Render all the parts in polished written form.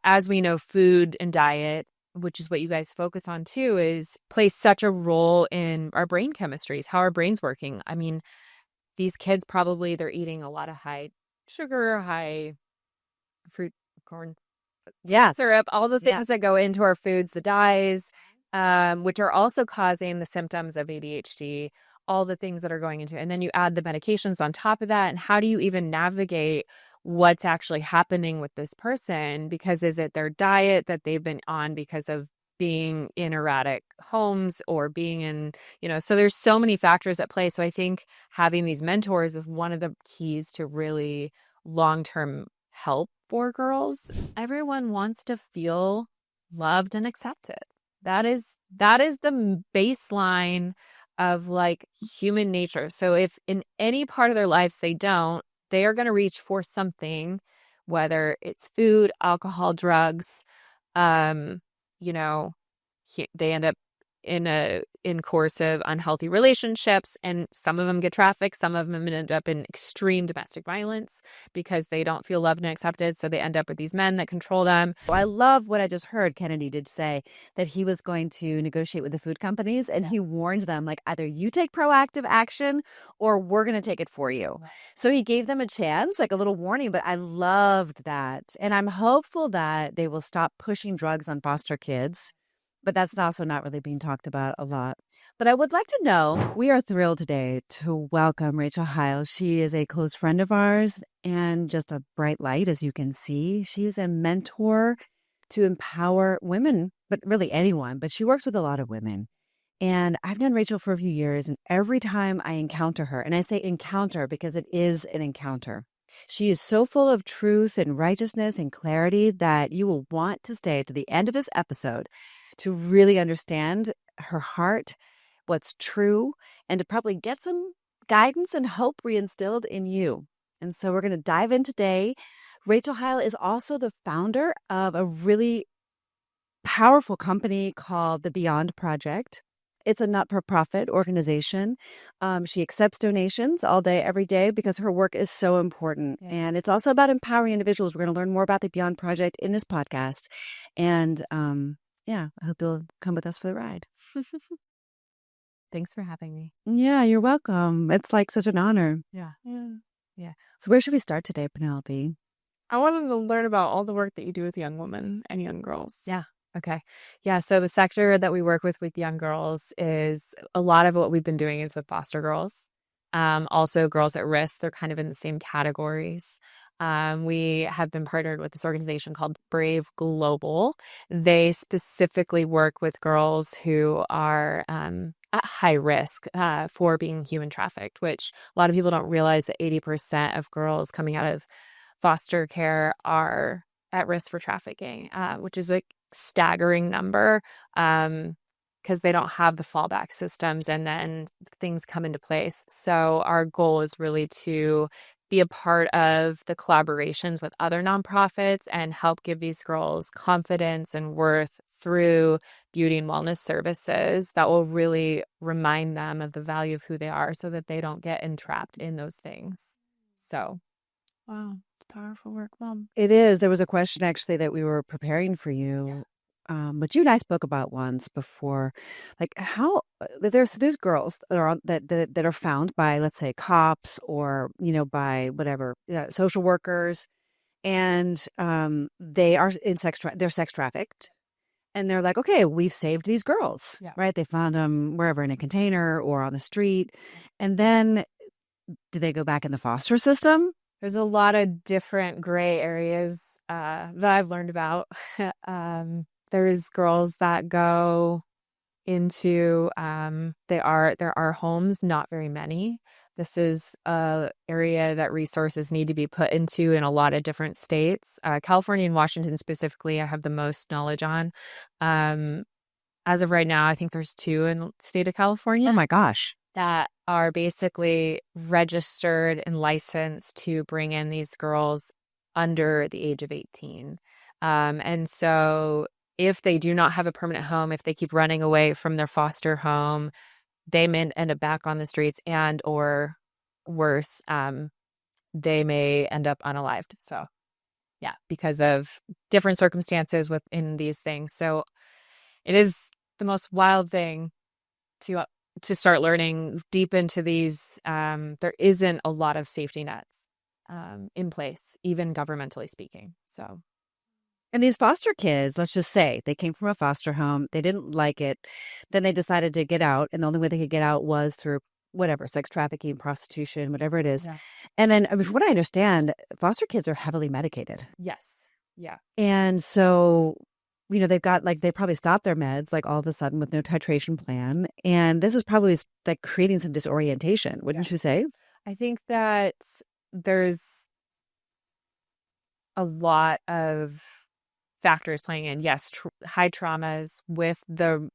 as we know, food and diet, which is what you guys focus on too, plays such a role in our brain chemistries, how our brain's working. I mean, these kids probably they're eating a lot of high sugar, high fruit, corn Yeah. syrup, all the Yeah. things that go into our foods, the dyes, which are also causing the symptoms of ADHD, all the things that are going into it. And then you add the medications on top of that. And how do you even navigate what's actually happening with this person? Because is it their diet that they've been on because of being in erratic homes or being in, so there's so many factors at play. So I think having these mentors is one of the keys to really long-term help for girls. Everyone wants to feel loved and accepted. That is the baseline of like human nature. So if in any part of their lives they don't, they are going to reach for something, whether it's food, alcohol, drugs. Um, you know, they end up in coercive, unhealthy relationships, and some of them get trafficked. Some of them end up in extreme domestic violence because they don't feel loved and accepted. So they end up with these men that control them. I love what I just heard. Kennedy did say that he was going to negotiate with the food companies, and he warned them, like, either you take proactive action or we're going to take it for you. So he gave them a chance, like a little warning, but I loved that. And I'm hopeful that they will stop pushing drugs on foster kids. But that's also not really being talked about a lot. But I would like to know, we are thrilled today to welcome Rachel Hile. She is a close friend of ours and just a bright light, as you can see. She is a mentor to empower women, but really anyone. But she works with a lot of women. And I've known Rachel for a few years, and every time I encounter her, and I say encounter because it is an encounter, she is so full of truth and righteousness and clarity that you will want to stay to the end of this episode to really understand her heart, what's true, and to probably get some guidance and hope reinstilled in you. And so we're going to dive in today. Rachel Hile is also the founder of a really powerful company called the Beyond Project. It's a not-for-profit organization. She accepts donations all day, every day, because her work is so important. Yeah. And it's also about empowering individuals. We're going to learn more about the Beyond Project in this podcast. And yeah, I hope you'll come with us for the ride. Thanks for having me. Yeah, you're welcome. It's like such an honor. Yeah. Yeah. So where should we start today, Penelope? I wanted to learn about all the work that you do with young women and young girls. Yeah. Okay. Yeah. So the sector that we work with young girls is a lot of what we've been doing is with foster girls. Also girls at risk. They're kind of in the same categories. We have been partnered with this organization called Brave Global. They specifically work with girls who are at high risk for being human trafficked, which a lot of people don't realize that 80% of girls coming out of foster care are at risk for trafficking, which is a staggering number because they don't have the fallback systems and then things come into place. So our goal is really to be a part of the collaborations with other nonprofits and help give these girls confidence and worth through beauty and wellness services that will really remind them of the value of who they are so that they don't get entrapped in those things. So, wow. Powerful work, Mom. It is. There was a question actually that we were preparing for you, but you and I spoke about once before, like how there's girls that are that are found by, let's say, cops or by whatever social workers, and they are in they're sex trafficked, and they're like, okay, we've saved these girls, right? They found them wherever in a container or on the street, and then do they go back in the foster system? There's a lot of different gray areas that I've learned about. There's girls that go into there are homes, not very many. This is a area that resources need to be put into in a lot of different states. California and Washington specifically, I have the most knowledge on. As of right now, I think there's 2 in the state of California. Oh my gosh. That are basically registered and licensed to bring in these girls under the age of 18. And so if they do not have a permanent home, if they keep running away from their foster home, they may end up back on the streets and or worse, they may end up unalived. So Yeah, because of different circumstances within these things. So it is the most wild thing to start learning deep into these. There isn't a lot of safety nets in place, even governmentally speaking. So, And these foster kids, let's just say they came from a foster home, they didn't like it, then they decided to get out, and the only way they could get out was through whatever, sex trafficking, prostitution, whatever it is. yeah. And then, I mean, from what I understand, foster kids are heavily medicated. Yes. Yeah. And so, they've got like, they probably stopped their meds like all of a sudden with no titration plan. And this is probably like creating some disorientation, wouldn't you say? I think that there's a lot of factors playing in. Yes, high traumas with the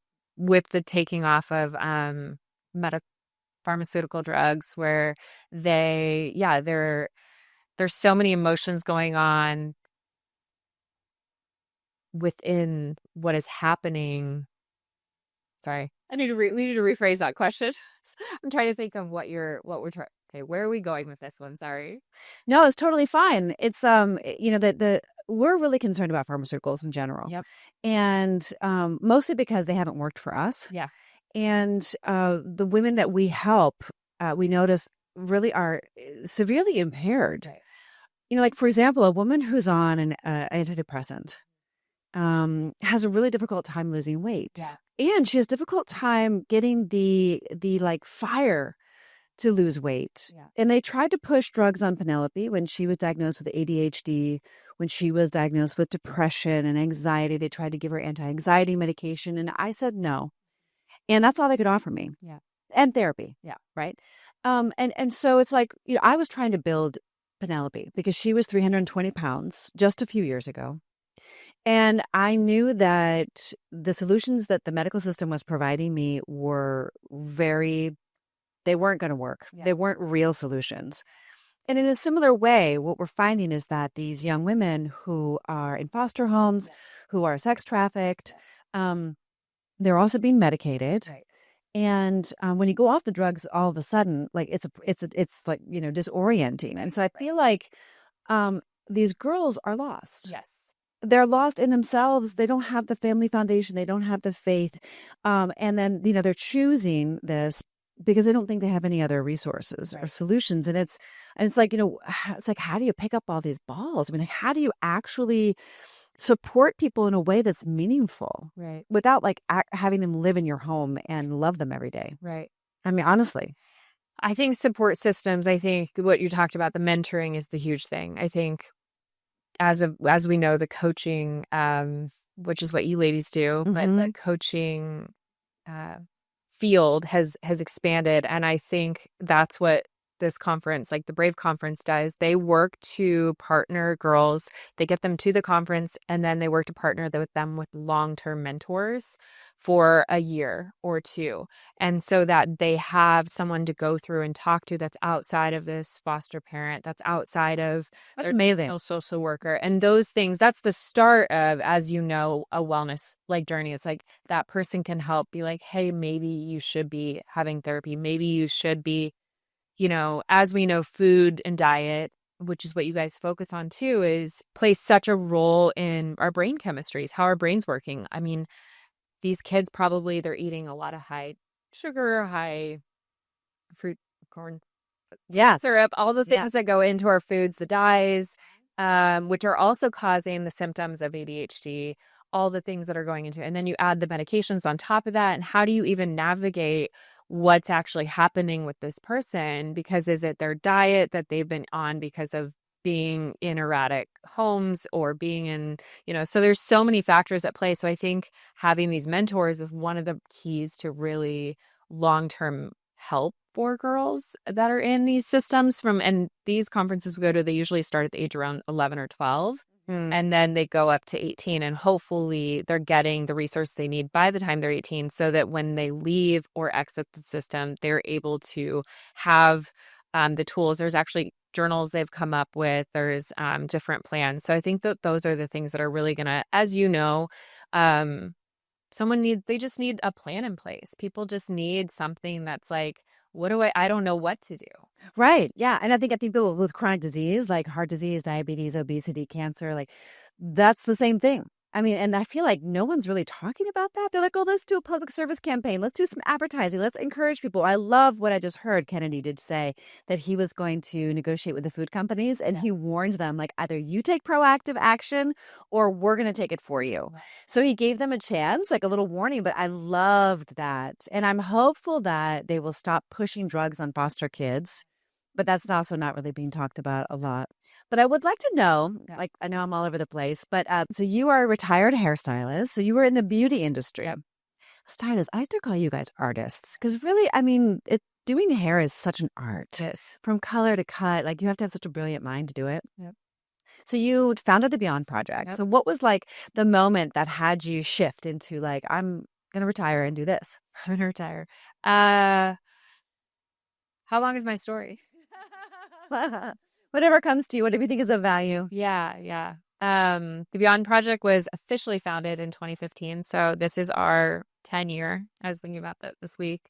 taking off of medical pharmaceutical drugs, where there's so many emotions going on within what is happening. Sorry, we need to rephrase that question. I'm trying to think of what we're trying. Okay, where are we going with this one? Sorry. No, it's totally fine. It's the we're really concerned about pharmaceuticals in general. Yep. And mostly because they haven't worked for us. Yeah. And the women that we help, we notice really are severely impaired. Right. Like, for example, a woman who's on an antidepressant has a really difficult time losing weight. Yeah. And she has difficult time getting the like fire to lose weight. Yeah. And they tried to push drugs on Penelope when she was diagnosed with ADHD, when she was diagnosed with depression and anxiety. They tried to give her anti-anxiety medication. And I said no. And that's all they could offer me. Yeah. And therapy. Yeah. Right. And so it's like, I was trying to build Penelope because she was 320 pounds just a few years ago. And I knew that the solutions that the medical system was providing me were they weren't going to work. Yeah. They weren't real solutions. And in a similar way, what we're finding is that these young women who are in foster homes, who are sex trafficked, they're also being medicated. Right. And when you go off the drugs, all of a sudden, like it's like, disorienting. And so I feel like these girls are lost. Yes. They're lost in themselves. They don't have the family foundation. They don't have the faith. And then, they're choosing this because they don't think they have any other resources or solutions. And it's like, it's like, how do you pick up all these balls? I mean, how do you actually support people in a way that's meaningful, Right. without like having them live in your home and love them every day? Right. I mean, honestly. I think support systems, I think what you talked about, the mentoring is the huge thing. I think as we know, the coaching, which is what you ladies do, but the coaching field has expanded. And I think that's what this conference, like the Brave Conference, does. They work to partner girls. They get them to the conference, and then they work to partner with them with long-term mentors for a year or two. And so that they have someone to go through and talk to that's outside of this foster parent, that's outside of their social worker. And those things, that's the start of, as you know, a wellness like journey. It's like that person can help be like, hey, maybe you should be having therapy. Maybe you should be, as we know, food and diet, which is what you guys focus on too, plays such a role in our brain chemistries, how our brain's working. I mean, these kids probably, they're eating a lot of high sugar, high fruit, corn, syrup, all the things that go into our foods, the dyes, which are also causing the symptoms of ADHD, all the things that are going into, and then you add the medications on top of that. And how do you even navigate what's actually happening with this person? Because is it their diet that they've been on because of being in erratic homes or being in, so there's so many factors at play. So I think having these mentors is one of the keys to really long-term help for girls that are in these systems and these conferences we go to, they usually start at the age around 11 or 12. And then they go up to 18, and hopefully they're getting the resource they need by the time they're 18, so that when they leave or exit the system, they're able to have the tools. There's actually journals they've come up with. There's different plans. So I think that those are the things that are really going to, as you know, they just need a plan in place. People just need something that's like I don't know what to do. Right. Yeah. And I think people with chronic disease, like heart disease, diabetes, obesity, cancer, like that's the same thing. I mean, and I feel like no one's really talking about that. They're like, oh, let's do a public service campaign. Let's do some advertising. Let's encourage people. I love what I just heard Kennedy did say that he was going to negotiate with the food companies and he warned them, like, either you take proactive action or we're going to take it for you. So he gave them a chance, like a little warning, but I loved that. And I'm hopeful that they will stop pushing drugs on foster kids, but that's also not really being talked about a lot. But I would like to know, like, I know I'm all over the place, but so you are a retired hairstylist. So you were in the beauty industry. Yep. Stylists, I like to call you guys artists because really, I mean, doing hair is such an art. It is. From color to cut. Like, you have to have such a brilliant mind to do it. Yep. So you founded the Beyond Project. Yep. So what was like the moment that had you shift into like, I'm going to retire and do this? I'm gonna retire. How long is my story? Whatever comes to you, whatever you think is of value. Yeah. The Beyond Project was officially founded in 2015. So this is our 10-year. I was thinking about that this week,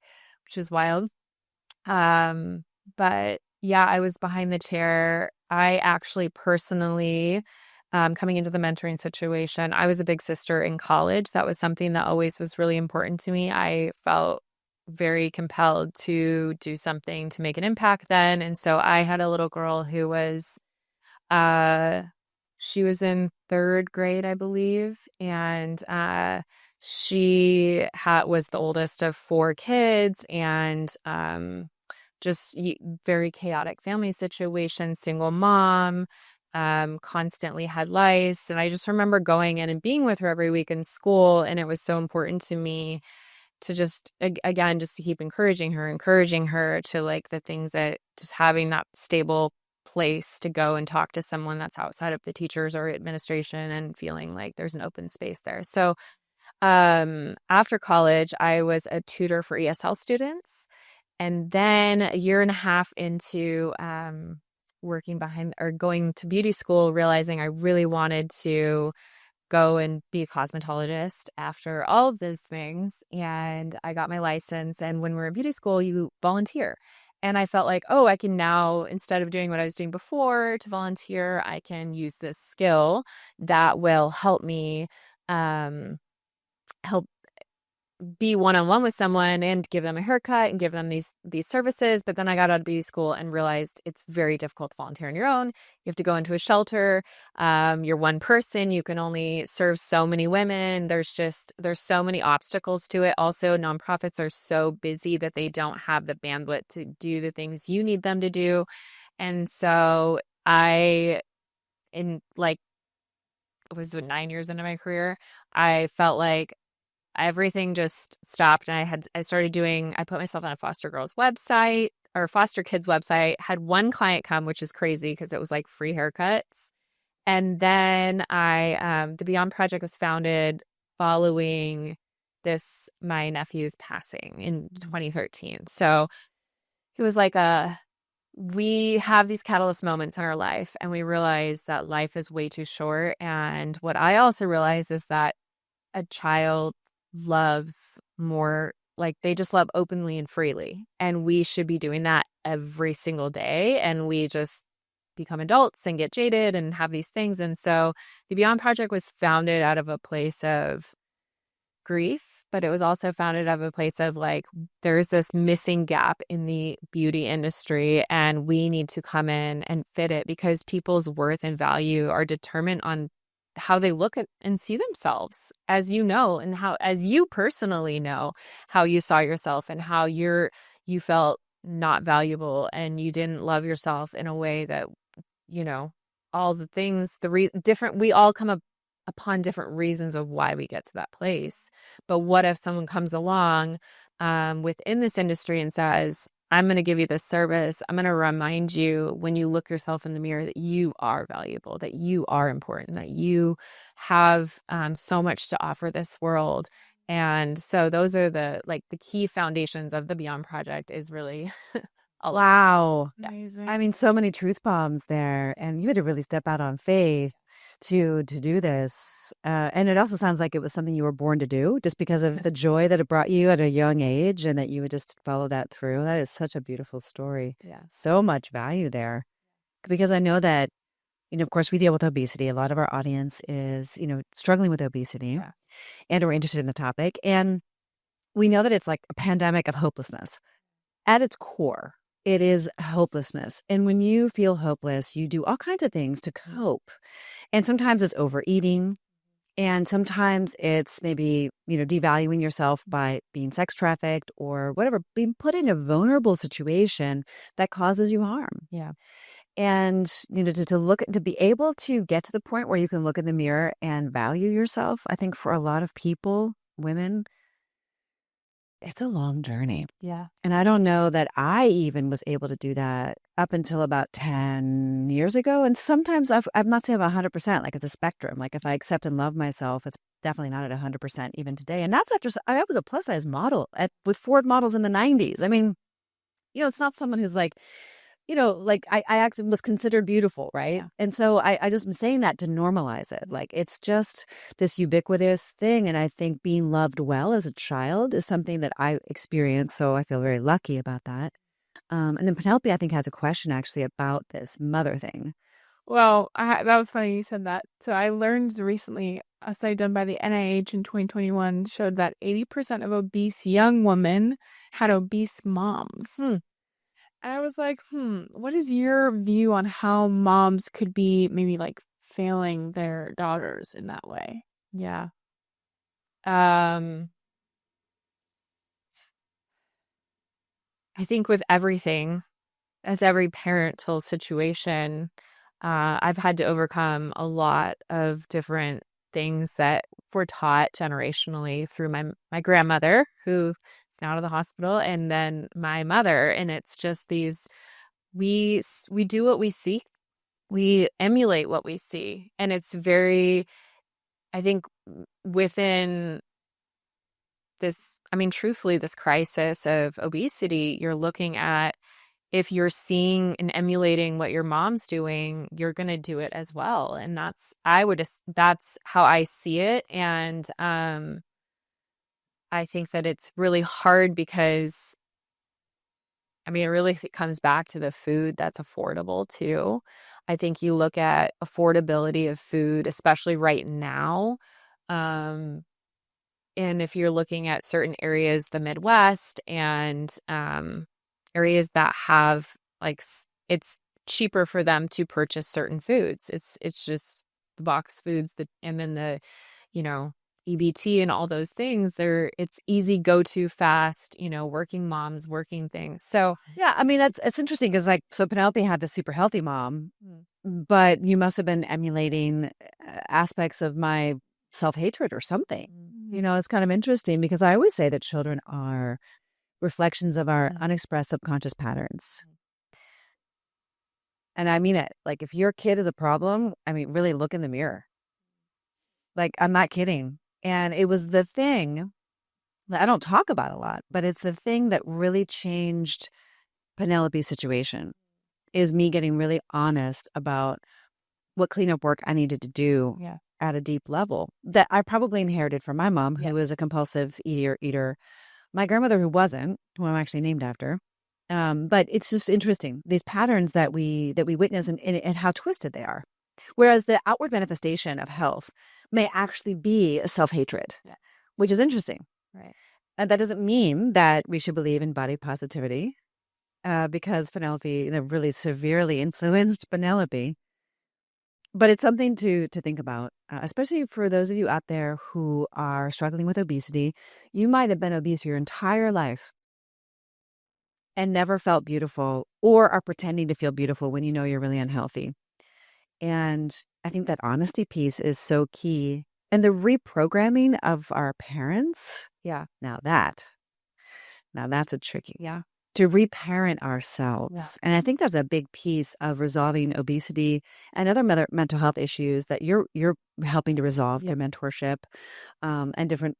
which is wild. But yeah, I was behind the chair. I actually personally, coming into the mentoring situation, I was a big sister in college. That was something that always was really important to me. I felt very compelled to do something to make an impact then. And so I had a little girl who was, she was in third grade, I believe. And she was the oldest of 4 kids and just very chaotic family situation, single mom, constantly had lice. And I just remember going in and being with her every week in school. And it was so important to me to just, again, just to keep encouraging her to like the things that just having that stable place to go and talk to someone that's outside of the teachers or administration and feeling like there's an open space there. So after college, I was a tutor for ESL students. And then a year and a half into working behind or going to beauty school, realizing I really wanted to go and be a cosmetologist after all of those things. And I got my license. And when we're in beauty school, you volunteer. And I felt like, oh, I can now, instead of doing what I was doing before to volunteer, I can use this skill that will help me help be one-on-one with someone and give them a haircut and give them these services. But then I got out of beauty school and realized it's very difficult to volunteer on your own. You have to go into a shelter. You're one person. You can only serve so many women. There's so many obstacles to it. Also, nonprofits are so busy that they don't have the bandwidth to do the things you need them to do. And so it was 9 years into my career, I felt like everything just stopped. And I put myself on a foster girls website or foster kids website, had one client come, which is crazy because it was like free haircuts. And then the Beyond Project was founded following my nephew's passing in 2013. So it was like we have these catalyst moments in our life and we realize that life is way too short. And what I also realized is that a child loves more, like they just love openly and freely. And we should be doing that every single day. And we just become adults and get jaded and have these things. And so the Beyond Project was founded out of a place of grief, but it was also founded out of a place of like, there's this missing gap in the beauty industry and we need to come in and fit it because people's worth and value are determined on how they look at and see themselves, as you know, and as you personally know, how you saw yourself and how you felt not valuable and you didn't love yourself in a way that, all the things, we all come upon different reasons of why we get to that place. But what if someone comes along within this industry and says, I'm going to give you this service. I'm going to remind you when you look yourself in the mirror that you are valuable, that you are important, that you have so much to offer this world. And so those are the key foundations of the Beyond Project is really a lot. Wow. Amazing. I mean, so many truth bombs there, and you had to really step out on faith to do this. And it also sounds like it was something you were born to do, just because of the joy that it brought you at a young age, and that you would just follow that through. That is such a beautiful story. Yeah. So much value there, because I know that, of course, we deal with obesity. A lot of our audience is, struggling with obesity, Yeah. and are interested in the topic, and we know that it's like a pandemic of hopelessness at its core. It is hopelessness. And when you feel hopeless, you do all kinds of things to cope. And sometimes it's overeating. And sometimes it's maybe, devaluing yourself by being sex trafficked or whatever, being put in a vulnerable situation that causes you harm. Yeah. And, to be able to get to the point where you can look in the mirror and value yourself, I think for a lot of people, women, it's a long journey. Yeah. And I don't know that I even was able to do that up until about 10 years ago. And sometimes I'm not saying about 100%, like it's a spectrum. Like if I accept and love myself, it's definitely not at 100% even today. And that's after I was a plus size model with Ford models in the 90s. I mean, it's not someone who's like, like I actually was considered beautiful, right? Yeah. And so I just am saying that to normalize it. Like it's just this ubiquitous thing. And I think being loved well as a child is something that I experienced. So I feel very lucky about that. And then Penelope, I think, has a question actually about this mother thing. Well, that was funny you said that. So I learned recently, a study done by the NIH in 2021 showed that 80% of obese young women had obese moms. And I was like, what is your view on how moms could be maybe like failing their daughters in that way? Yeah. I think with everything, as every parental situation, I've had to overcome a lot of different things that were taught generationally through my grandmother, who is now out of the hospital, and then my mother. And it's just we do what we see, we emulate what we see, and it's very, I think, within this, I mean, truthfully, this crisis of obesity, you're looking at, if you're seeing and emulating what your mom's doing, you're going to do it as well. And that's how I see it. And I think that it's really hard because, I mean, it really comes back to the food that's affordable too. I think you look at affordability of food, especially right now. And if you're looking at certain areas, the Midwest and areas that have it's cheaper for them to purchase certain foods. It's just the box foods and then the, EBT and all those things. It's easy, go to fast, working moms, working things. So yeah, I mean it's interesting because so Penelope had this super healthy mom, but you must have been emulating aspects of my self-hatred or something. It's kind of interesting because I always say that children are reflections of our unexpressed subconscious patterns. And I mean it. Like if your kid is a problem, I mean, really look in the mirror. Like I'm not kidding. And it was the thing that I don't talk about a lot, but it's the thing that really changed Penelope's situation, is me getting really honest about what cleanup work I needed to do at a deep level that I probably inherited from my mom, who was a compulsive eater, my grandmother, who wasn't, who I'm actually named after. But it's just interesting, these patterns that we witness and how twisted they are. Whereas the outward manifestation of health may actually be a self-hatred, which is interesting. Right. And that doesn't mean that we should believe in body positivity, because Penelope, really severely influenced Penelope. But it's something to think about, especially for those of you out there who are struggling with obesity. You might have been obese your entire life and never felt beautiful, or are pretending to feel beautiful when you know you're really unhealthy. And I think that honesty piece is so key. And the reprogramming of our parents. Yeah. Now that's a tricky. Yeah. To reparent ourselves. Yeah. And I think that's a big piece of resolving obesity and other mental health issues that you're helping to resolve through mentorship, and different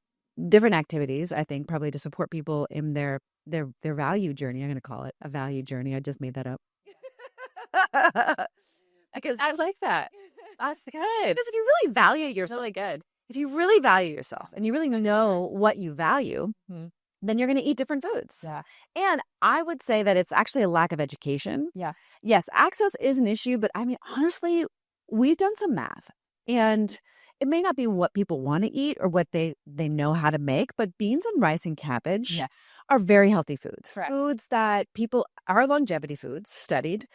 different activities, I think, probably to support people in their value journey. I'm going to call it a value journey. I just made that up. Because I like that. That's good. if you really value yourself, Really good. if you really value yourself and you really know what you value, Mhm. then you're going to eat different foods. Yeah. And I would say that it's actually a lack of education. Yeah. Yes, access is an issue, but I mean, honestly, we've done some math, and it may not be what people want to eat or what they know how to make, but beans and rice and cabbage Yes. are very healthy foods. Correct. Foods that people are longevity foods, studied,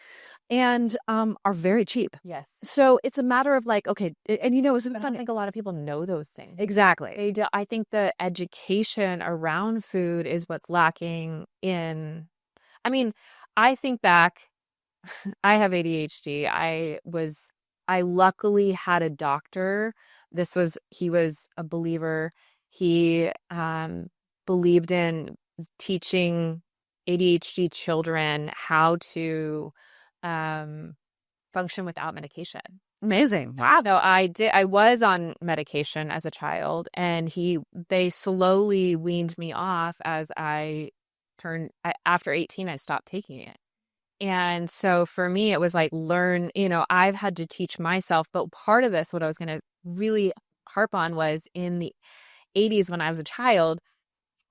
and are very cheap. Yes. So it's a matter of like, okay, and it's I don't funny. think a lot of people know those things. Exactly. They do. I think the education around food is what's lacking in. I mean, I think back. I have ADHD. I luckily had a doctor. He was a believer. He believed in teaching ADHD children how to function without medication. Amazing. Wow. No, I was on medication as a child, and they slowly weaned me off as after 18, I stopped taking it. And so for me, it was like I've had to teach myself. But part of this, what I was going to really harp on, was in the 80s when I was a child,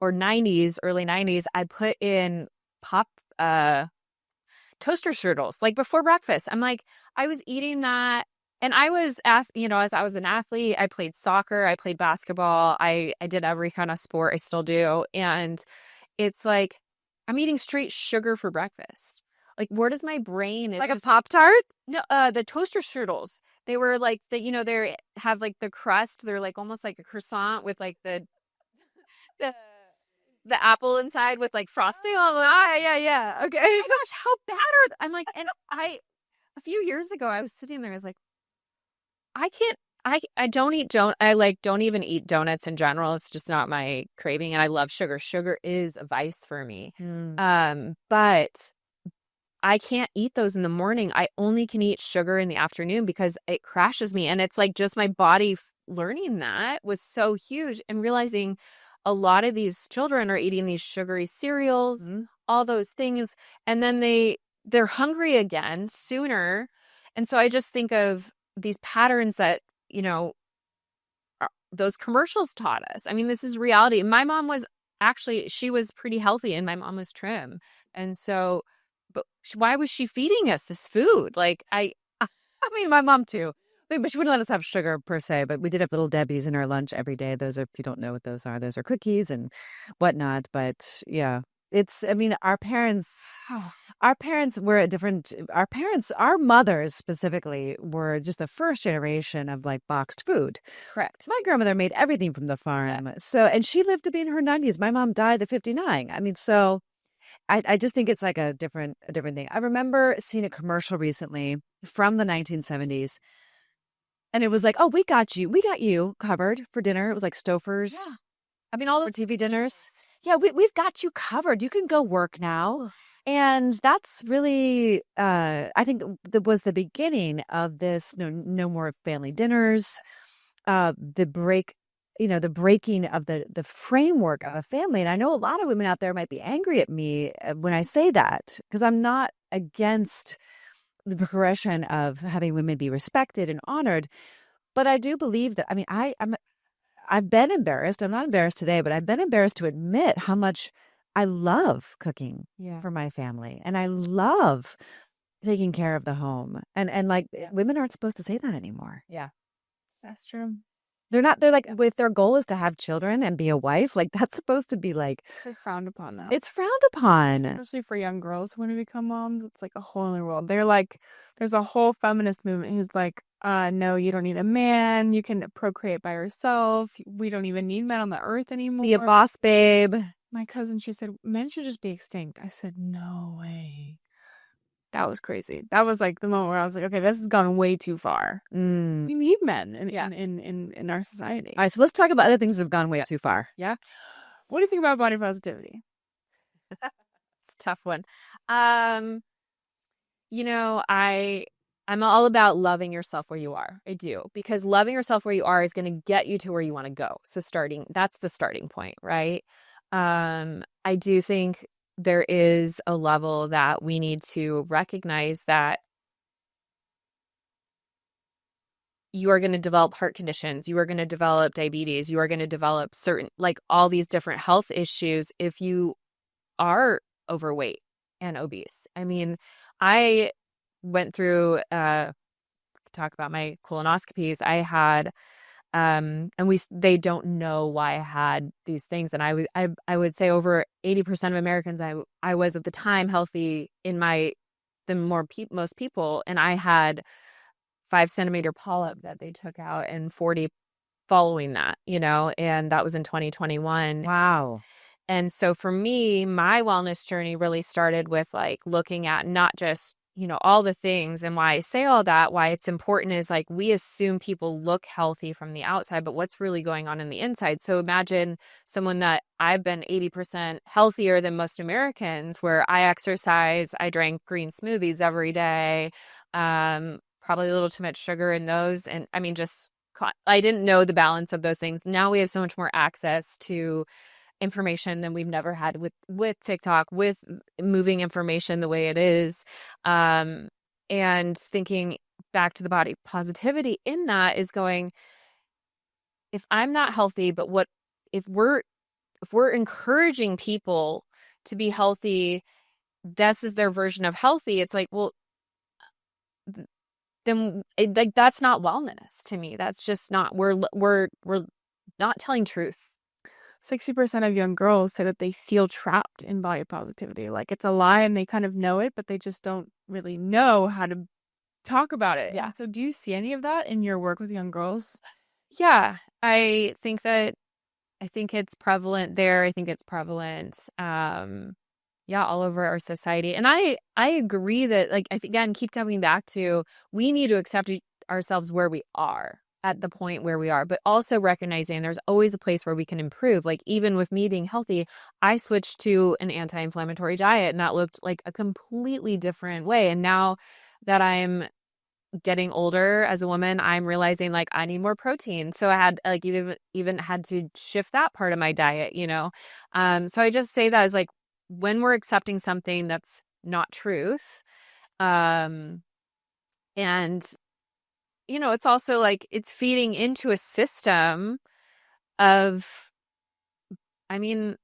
or 90s, early 90s, I put in pop toaster strudels like before breakfast. I was eating that. And I was, as I was an athlete, I played soccer, I played basketball, I did every kind of sport, I still do. And it's like, I'm eating straight sugar for breakfast. Like, where does my brain? Like a Pop-Tart? No, the toaster strudels. They were like they have like the crust. They're like almost like a croissant with like the the apple inside with like frosting on it. Yeah. Okay. Oh my gosh, how bad I'm like, and a few years ago, I was sitting there, I was like, I can't, I don't eat don't even eat donuts in general. It's just not my craving. And I love sugar. Sugar is a vice for me. But I can't eat those in the morning. I only can eat sugar in the afternoon because it crashes me. And it's like just my body learning that was so huge, and realizing a lot of these children are eating these sugary cereals, all those things. And then they're hungry again sooner. And so I just think of these patterns that, those commercials taught us. I mean, this is reality. My mom she was pretty healthy, and my mom was trim. And so, but why was she feeding us this food? Like, I mean, my mom too. But she wouldn't let us have sugar per se, but we did have Little Debbie's in our lunch every day. Those are, if you don't know what those are cookies and whatnot. But yeah, our parents were our mothers specifically were just the first generation of like boxed food. correct. My grandmother made everything from the farm. Yeah. So, and she lived to be in her 90s. My mom died at 59. I mean, so I just think it's like a different thing. I remember seeing a commercial recently from the 1970s. And it was like, oh, we got you covered for dinner. It was like Stouffer's. Yeah. I mean, all the TV dinners. Yeah, we've got you covered. You can go work now. And that's really, I think that was the beginning of this, no more family dinners, the breaking of the framework of a family. And I know a lot of women out there might be angry at me when I say that, because I'm not against the progression of having women be respected and honored. But I do believe that, I mean, I've been embarrassed. I'm not embarrassed today, but I've been embarrassed to admit how much I love cooking for my family. And I love taking care of the home. And like, women aren't supposed to say that anymore. Yeah, that's true. They're like, if their goal is to have children and be a wife, like that's supposed to be like, they're frowned upon now. It's frowned upon. Especially for young girls who want to become moms. It's like a whole other world. They're like, there's a whole feminist movement who's like, no, you don't need a man. You can procreate by yourself. We don't even need men on the earth anymore. Be a boss babe. My cousin, she said, men should just be extinct. I said, no way. That was crazy. That was like the moment where I was like, okay, this has gone way too far. We need men in our society. All right, so let's talk about other things that have gone way too far. Yeah. What do you think about body positivity? It's a tough one. I'm all about loving yourself where you are. I do. Because loving yourself where you are is going to get you to where you want to go. So that's the starting point, right? I do think there is a level that we need to recognize that you are going to develop heart conditions, you are going to develop diabetes, you are going to develop certain, like all these different health issues if you are overweight and obese. I mean, I went through talk about my colonoscopies. I had and they don't know why I had these things, and I would say over 80% of Americans I was at the time healthy in most people, and I had 5 centimeter polyp that they took out and 40 following that, and that was in 2021. Wow. And so for me, my wellness journey really started with like looking at not just, all the things. And why I say all that, why it's important is like we assume people look healthy from the outside, but what's really going on in the inside. So imagine someone that I've been 80% healthier than most Americans, where I exercise, I drank green smoothies every day, probably a little too much sugar in those. And I mean, I didn't know the balance of those things. Now we have so much more access to information than we've never had with TikTok, with moving information the way it is. And thinking back to the body positivity in that is going, if I'm not healthy, but if we're encouraging people to be healthy, this is their version of healthy. It's like, well, then like that's not wellness to me. That's just not, we're not telling truth. 60% of young girls say that they feel trapped in body positivity. Like it's a lie and they kind of know it, but they just don't really know how to talk about it. Yeah. And so do you see any of that in your work with young girls? Yeah, I think it's prevalent there. I think it's prevalent, all over our society. And I agree that, like, again, keep coming back to, we need to accept ourselves where we are, at the point where we are, but also recognizing there's always a place where we can improve. Like even with me being healthy, I switched to an anti-inflammatory diet and that looked like a completely different way. And now that I'm getting older as a woman, I'm realizing like I need more protein. So I had like even had to shift that part of my diet, So I just say that as like, when we're accepting something that's not truth, and it's also like it's feeding into a system of, I mean,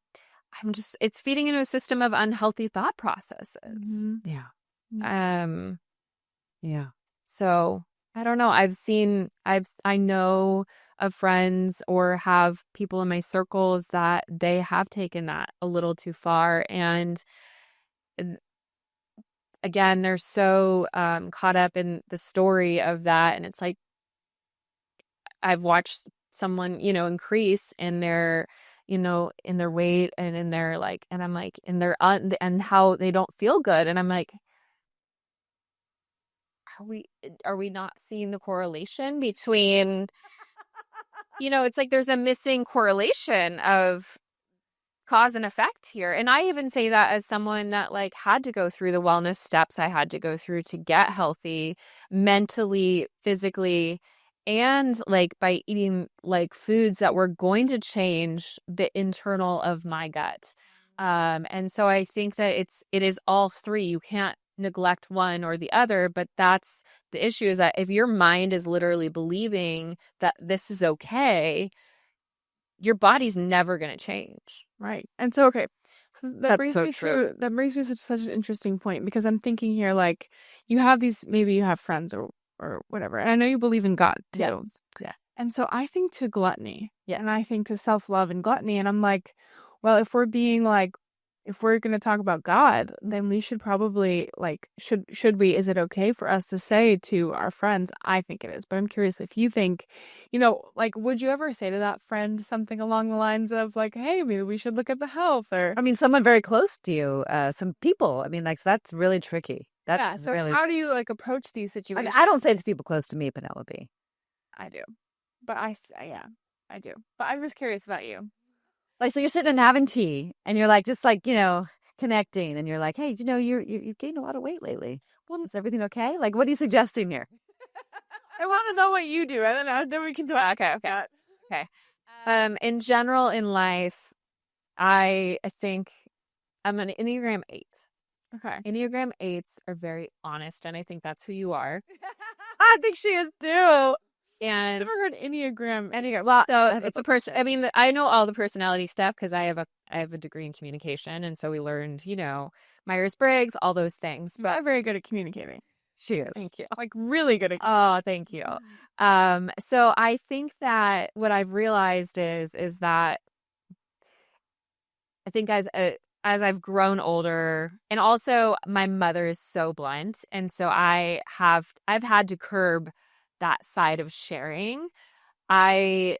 it's feeding into a system of unhealthy thought processes. Mm-hmm. Yeah. Yeah. So I don't know. I know of friends or have people in my circles that they have taken that a little too far. And again, they're so caught up in the story of that. And it's like, I've watched someone, increase in their, in their weight and in their like, and I'm like, in their, and how they don't feel good. And I'm like, are we not seeing the correlation between, it's like there's a missing correlation of cause and effect here. And I even say that as someone that like had to go through the wellness steps I had to go through to get healthy mentally, physically, and like by eating like foods that were going to change the internal of my gut. And so I think that it is all three. You can't neglect one or the other, but that's the issue, is that if your mind is literally believing that this is okay, your body's never going to change. Right. And so, okay. So that brings me true. that brings me to such an interesting point, because I'm thinking here, like, you have maybe you have friends or whatever. And I know you believe in God too. Yeah. And so I think to gluttony. Yeah. And I think to self-love and gluttony. And I'm like, well, if we're going to talk about God, then we should probably should we, is it okay for us to say to our friends? I think it is, but I'm curious if you think, would you ever say to that friend something along the lines of like, hey, maybe we should look at the health, or I mean, someone very close to you, some people. I mean, like, that's really tricky. That's so really how do you approach these I situations? mean, I don't say it to people close to me, Penelope. I do, but I do, but I'm just curious about you. Like, so you're sitting and having tea, and you're like, just like, connecting, and you're like, hey, you've gained a lot of weight lately. Is everything okay? Like, what are you suggesting here? I want to know what you do, and then we can talk. Okay. In general, in life, I think I'm an Enneagram 8. Okay. Enneagram 8s are very honest, and I think that's who you are. I think she is too. And Never heard Enneagram. Well, so it's a person. I mean, I know all the personality stuff because I have a degree in communication, and so we learned, Myers-Briggs, all those things. But But I'm very good at communicating. she is. Thank you. Like really good at. Oh, thank you. So I think that what I've realized is that I think as I've grown older, and also my mother is so blunt, and so I've had to curb that side of sharing. I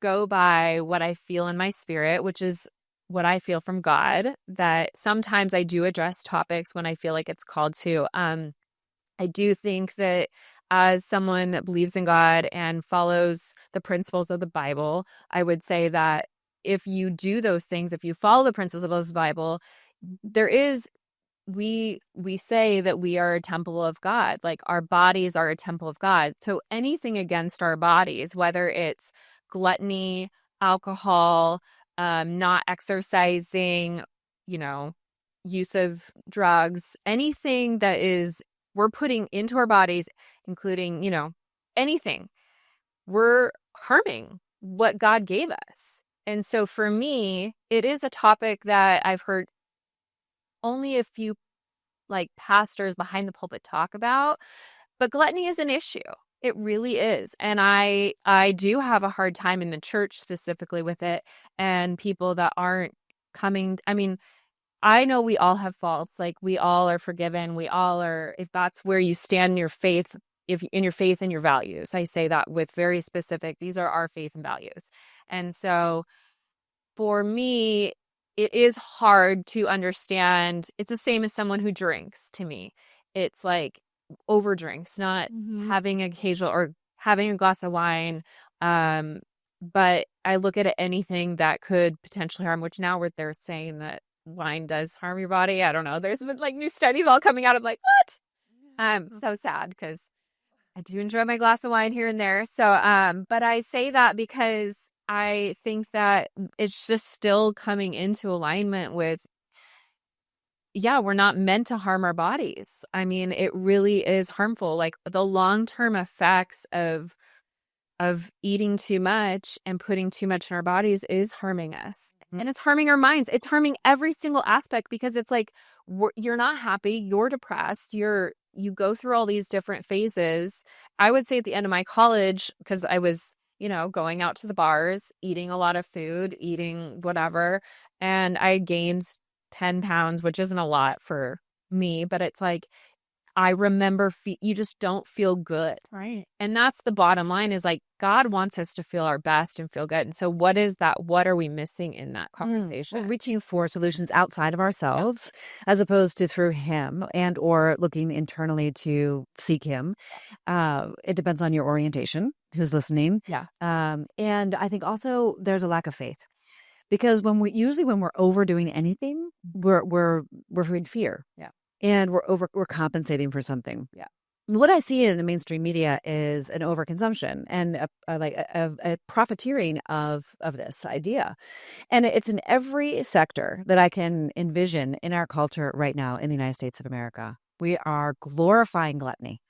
go by what I feel in my spirit, which is what I feel from God, that sometimes I do address topics when I feel like it's called to. I do think that as someone that believes in God and follows the principles of the Bible, I would say that if you do those things, if you follow the principles of the Bible, there is we say that we are a temple of God, like our bodies are a temple of God. So anything against our bodies, whether it's gluttony, alcohol, not exercising, use of drugs, anything that is we're putting into our bodies, including, anything, we're harming what God gave us. And so for me, it is a topic that I've heard only a few pastors behind the pulpit talk about, but gluttony is an issue. It really is. And I do have a hard time in the church specifically with it, and people that aren't coming. I mean, I know we all have faults. Like, we all are forgiven. We all are, if that's where you stand in your faith, if in your faith and your values. I say that with very specific, these are our faith and values. And so for me, it is hard to understand. It's the same as someone who drinks to me. It's like over drinks, not having occasional or having a glass of wine. But I look at anything that could potentially harm, which now they're saying that wine does harm your body. I don't know. There's been new studies all coming out. I'm like, what? I'm so sad because I do enjoy my glass of wine here and there. So, but I say that because I think that it's just still coming into alignment with, we're not meant to harm our bodies. I mean, it really is harmful. Like, the long-term effects of eating too much and putting too much in our bodies is harming us. And it's harming our minds. It's harming every single aspect, because it's like you're not happy, you're depressed, you go through all these different phases. I would say at the end of my college, because I was, going out to the bars, eating a lot of food, eating whatever, and I gained 10 pounds, which isn't a lot for me, but it's like, I remember you just don't feel good. Right. And that's the bottom line, is like, God wants us to feel our best and feel good. And so what is that? What are we missing in that conversation? We're reaching for solutions outside of ourselves, as opposed to through him, and or looking internally to seek him. It depends on your orientation, who's listening. Yeah. And I think also there's a lack of faith. Because when we're overdoing anything, we're in fear. Yeah. And we're compensating for something. Yeah. What I see in the mainstream media is an overconsumption and a profiteering of this idea. And it's in every sector that I can envision in our culture right now in the United States of America. We are glorifying gluttony.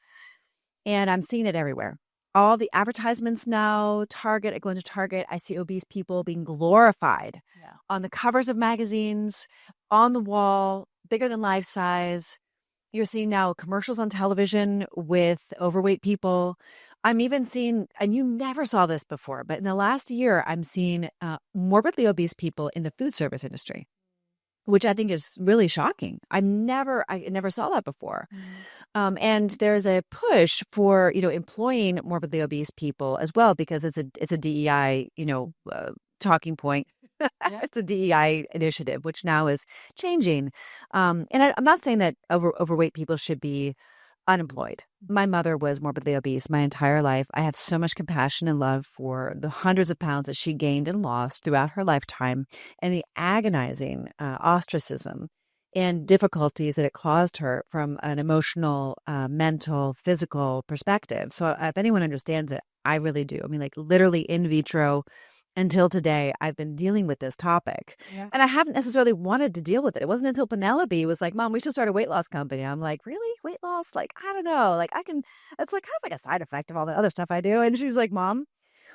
And I'm seeing it everywhere. All the advertisements now, I go into Target, I see obese people being glorified on the covers of magazines, on the wall, bigger than life size. You're seeing now commercials on television with overweight people. I'm even seeing, and you never saw this before, but in the last year, I'm seeing morbidly obese people in the food service industry, which I think is really shocking. I never saw that before. And there's a push for, employing morbidly obese people as well, because it's a DEI, talking point. It's a DEI initiative, which now is changing. And I'm not saying that overweight people should be unemployed. My mother was morbidly obese my entire life. I have so much compassion and love for the hundreds of pounds that she gained and lost throughout her lifetime, and the agonizing ostracism and difficulties that it caused her from an emotional, mental, physical perspective. So if anyone understands it, I really do. I mean, like literally in vitro until today, I've been dealing with this topic. Yeah. And I haven't necessarily wanted to deal with it. It wasn't until Penelope was like, Mom, we should start a weight loss company. I'm like, really? Weight loss? Like, I don't know. Like, it's like kind of like a side effect of all the other stuff I do. And she's like, Mom,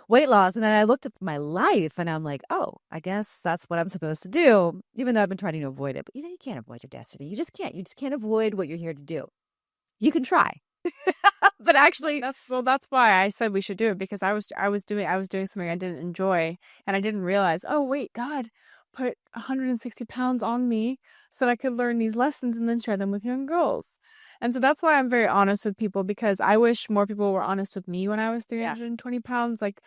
weight loss. And then I looked at my life and I'm like, oh, I guess that's what I'm supposed to do, even though I've been trying to avoid it. But you can't avoid your destiny. You just can't. You just can't avoid what you're here to do. You can try. But actually, that's why I said we should do it, because I was doing something I didn't enjoy, and I didn't realize, oh wait, God put 160 pounds on me so that I could learn these lessons and then share them with young girls. And so that's why I'm very honest with people, because I wish more people were honest with me when I was 320 pounds. Like,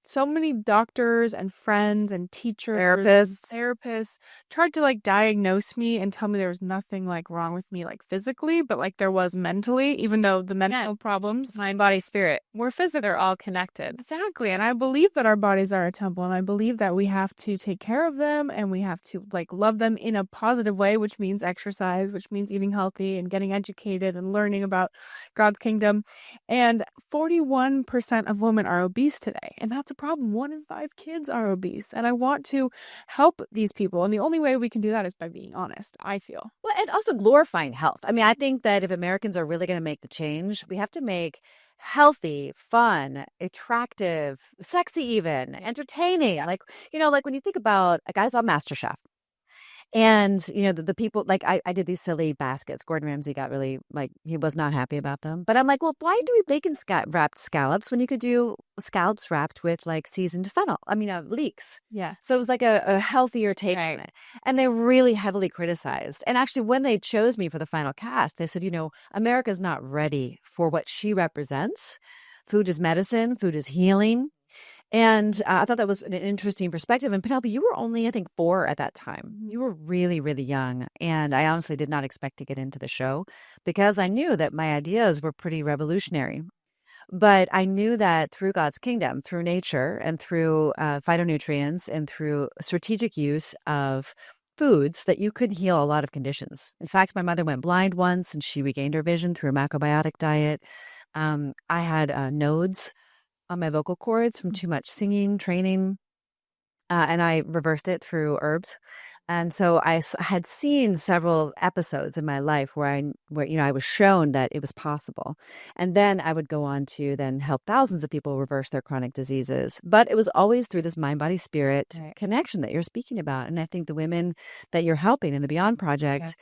so many doctors and friends and teachers, therapists tried to like diagnose me and tell me there was nothing like wrong with me, like physically, but like there was mentally, even though the mental problems, mind, body, spirit, we're physical, they're all connected. Exactly. And I believe that our bodies are a temple, and I believe that we have to take care of them, and we have to like love them in a positive way, which means exercise, which means eating healthy and getting educated and learning about God's kingdom. And 41% of women are obese today, and that's a problem. 1 in 5 kids are obese, and I want to help these people, and the only way we can do that is by being honest, I feel. Well, and also glorifying health. I mean, I think that if Americans are really going to make the change, we have to make healthy, fun, attractive, sexy, even entertaining. Like, like when you think about, like, I saw MasterChef. And, the people, like, I did these silly baskets. Gordon Ramsay got really, like, he was not happy about them. But I'm like, well, why do we bacon wrapped scallops when you could do scallops wrapped with, like, seasoned fennel? I mean, leeks. Yeah. So it was like a healthier take on it. And they really heavily criticized. And actually, when they chose me for the final cast, they said, America's not ready for what she represents. Food is medicine. Food is healing. And I thought that was an interesting perspective. And Penelope, you were only, I think, 4 at that time. You were really, really young. And I honestly did not expect to get into the show because I knew that my ideas were pretty revolutionary. But I knew that through God's kingdom, through nature, and through phytonutrients, and through strategic use of foods, that you could heal a lot of conditions. In fact, my mother went blind once and she regained her vision through a macrobiotic diet. I had nodes on my vocal cords from too much singing, training, and I reversed it through herbs. And so I had seen several episodes in my life where I was shown that it was possible. And then I would go on to then help thousands of people reverse their chronic diseases. But it was always through this mind, body, spirit connection that you're speaking about. And I think the women that you're helping in the Beyond Project,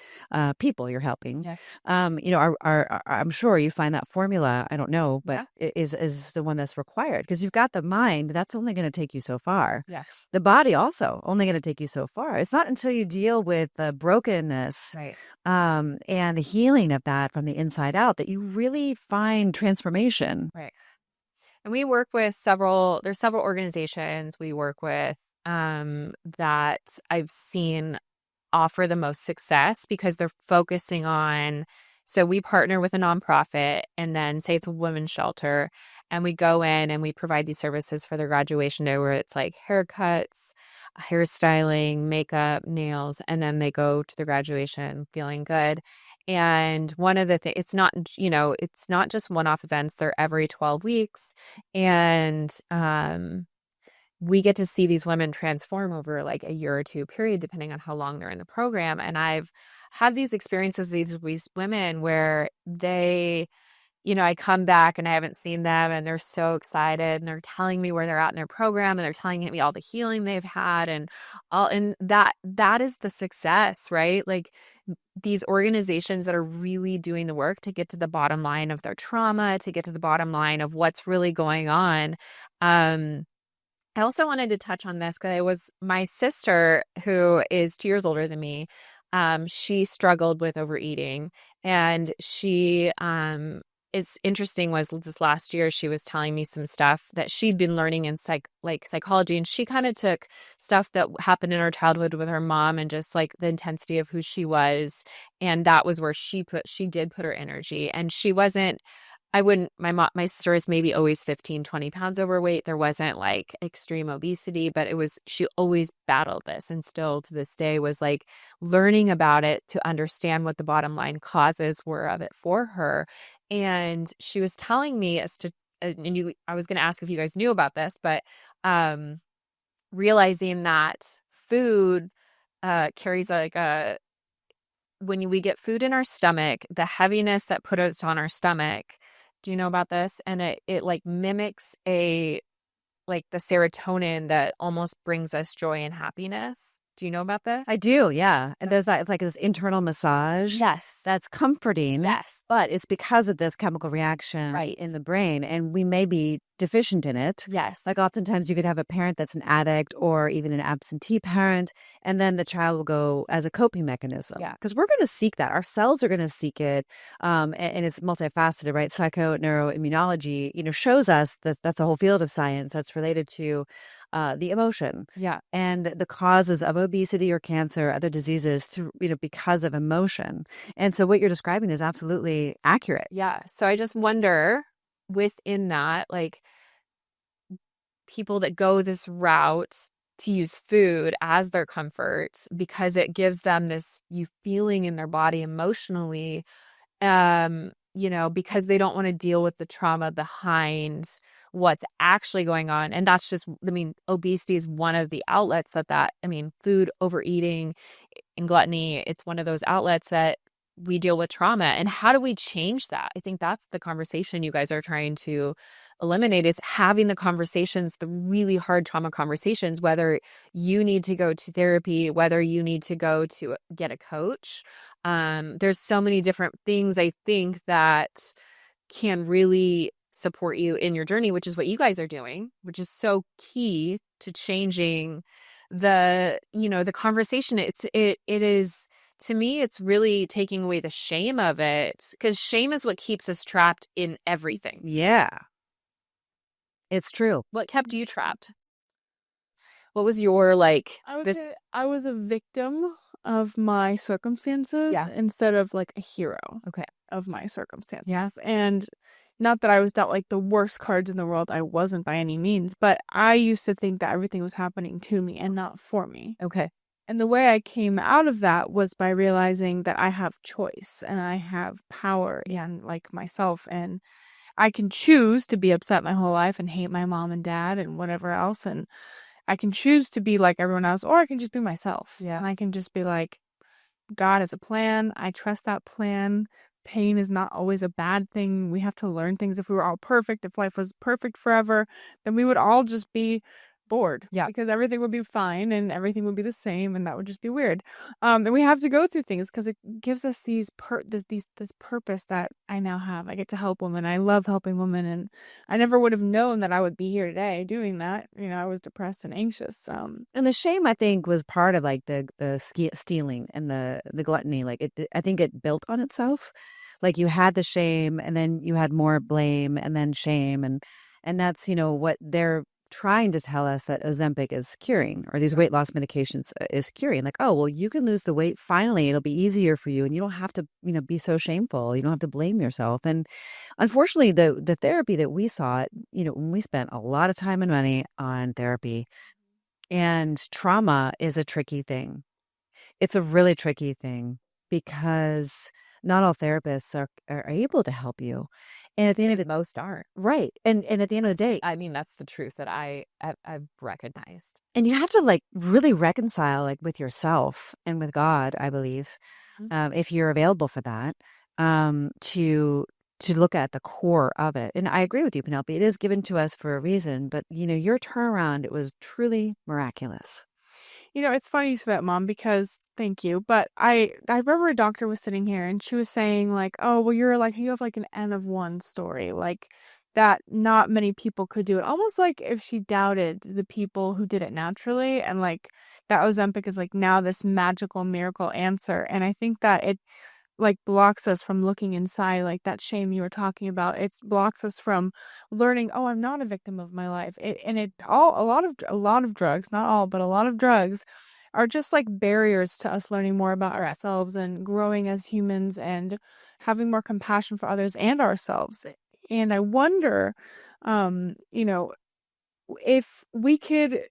people you're helping, are I'm sure you find that formula, I don't know, but is the one that's required, because you've got the mind, that's only going to take you so far. Yeah. The body also only going to take you so far. It's not until you deal with the brokenness and the healing of that from the inside out that you really find transformation. Right. And we work with there's several organizations we work with that I've seen offer the most success because they're focusing on, so we partner with a nonprofit, and then say it's a women's shelter, and we go in and we provide these services for their graduation day, where it's like haircuts, hairstyling, makeup, nails, and then they go to the graduation feeling good. And one of the things, it's not just one-off events, they're every 12 weeks. And we get to see these women transform over like a year or two period, depending on how long they're in the program. And I've had these experiences with these women where they, I come back and I haven't seen them, and they're so excited, and they're telling me where they're at in their program, and they're telling me all the healing they've had, and that is the success, right? Like these organizations that are really doing the work to get to the bottom line of their trauma, to get to the bottom line of what's really going on. I also wanted to touch on this because it was my sister, who is 2 years older than me. She struggled with overeating, and she is interesting was this last year she was telling me some stuff that she'd been learning in psychology, and she kind of took stuff that happened in her childhood with her mom and just like the intensity of who she was, and that was where she did put her energy, and she wasn't my sister is maybe always 15, 20 pounds overweight. There wasn't like extreme obesity, but she always battled this, and still to this day was like learning about it to understand what the bottom line causes were of it for her. And she was telling me I was going to ask if you guys knew about this, but realizing that food carries like when we get food in our stomach, the heaviness that put us on our stomach. Do you know about this? And it like mimics like the serotonin that almost brings us joy and happiness. Do you know about this? I do, yeah. And there's that, it's like this internal massage. Yes. That's comforting. Yes. But it's because of this chemical reaction in the brain, and we may be deficient in it. Yes. Like oftentimes you could have a parent that's an addict or even an absentee parent, and then the child will go as a coping mechanism. Yeah. Because we're going to seek that. Our cells are going to seek it. And it's multifaceted, right? Psychoneuroimmunology, shows us that that's a whole field of science that's related to the emotion. Yeah. And the causes of obesity or cancer, other diseases through, because of emotion. And so what you're describing is absolutely accurate. Yeah. So I just wonder within that, like people that go this route to use food as their comfort because it gives them this feeling in their body emotionally, because they don't want to deal with the trauma behind what's actually going on. And that's just, obesity is one of the outlets food, overeating, and gluttony, it's one of those outlets that we deal with trauma. And how do we change that? I think that's the conversation you guys are trying to eliminate, is having the conversations, the really hard trauma conversations, whether you need to go to therapy, whether you need to go to get a coach. There's so many different things I think that can really support you in your journey, which is what you guys are doing, which is so key to changing the conversation. It is, to me, it's really taking away the shame of it, because shame is what keeps us trapped in everything. Yeah. It's true. What kept you trapped? What was your I was a victim of my circumstances instead of like a hero of my circumstances. Yeah. And not that I was dealt like the worst cards in the world. I wasn't by any means, but I used to think that everything was happening to me and not for me. Okay. And the way I came out of that was by realizing that I have choice and I have power in like myself, and I can choose to be upset my whole life and hate my mom and dad and whatever else. And I can choose to be like everyone else, or I can just be myself. Yeah. And I can just be like, God has a plan. I trust that plan. Pain is not always a bad thing. We have to learn things. If we were all perfect, if life was perfect forever, then we would all just be bored. Yeah. Because everything would be fine and everything would be the same, and that would just be weird. And we have to go through things because it gives us this purpose that I now have. I get to help women. I love helping women, and I never would have known that I would be here today doing that. I was depressed and anxious. And the shame, I think, was part of like the stealing and the gluttony. Like I think it built on itself. Like you had the shame, and then you had more blame, and then shame, and that's what they're trying to tell us that Ozempic is curing, or these weight loss medications is curing. Like, oh, well, you can lose the weight. Finally, it'll be easier for you, and you don't have to, be so shameful. You don't have to blame yourself. And unfortunately, the therapy that we sought, when we spent a lot of time and money on therapy, and trauma is a tricky thing. It's a really tricky thing because not all therapists are able to help you. And at the end of the most aren't. Right. And at the end of the day, that's the truth that I've recognized. And you have to like really reconcile like with yourself and with God, I believe, if you're available for that, to look at the core of it. And I agree with you, Penelope. It is given to us for a reason, but your turnaround, it was truly miraculous. It's funny you say that, Mom, because thank you. But I remember a doctor was sitting here and she was saying like, oh, well, you have like an N of one story, like that not many people could do it. Almost like if she doubted the people who did it naturally, and like that Ozempic is like now this magical miracle answer. And I think that it like blocks us from looking inside, like that shame you were talking about. It blocks us from learning, oh, I'm not a victim of my life. A lot of drugs, not all, but a lot of drugs are just like barriers to us learning more about ourselves and growing as humans and having more compassion for others and ourselves. And I wonder, if we could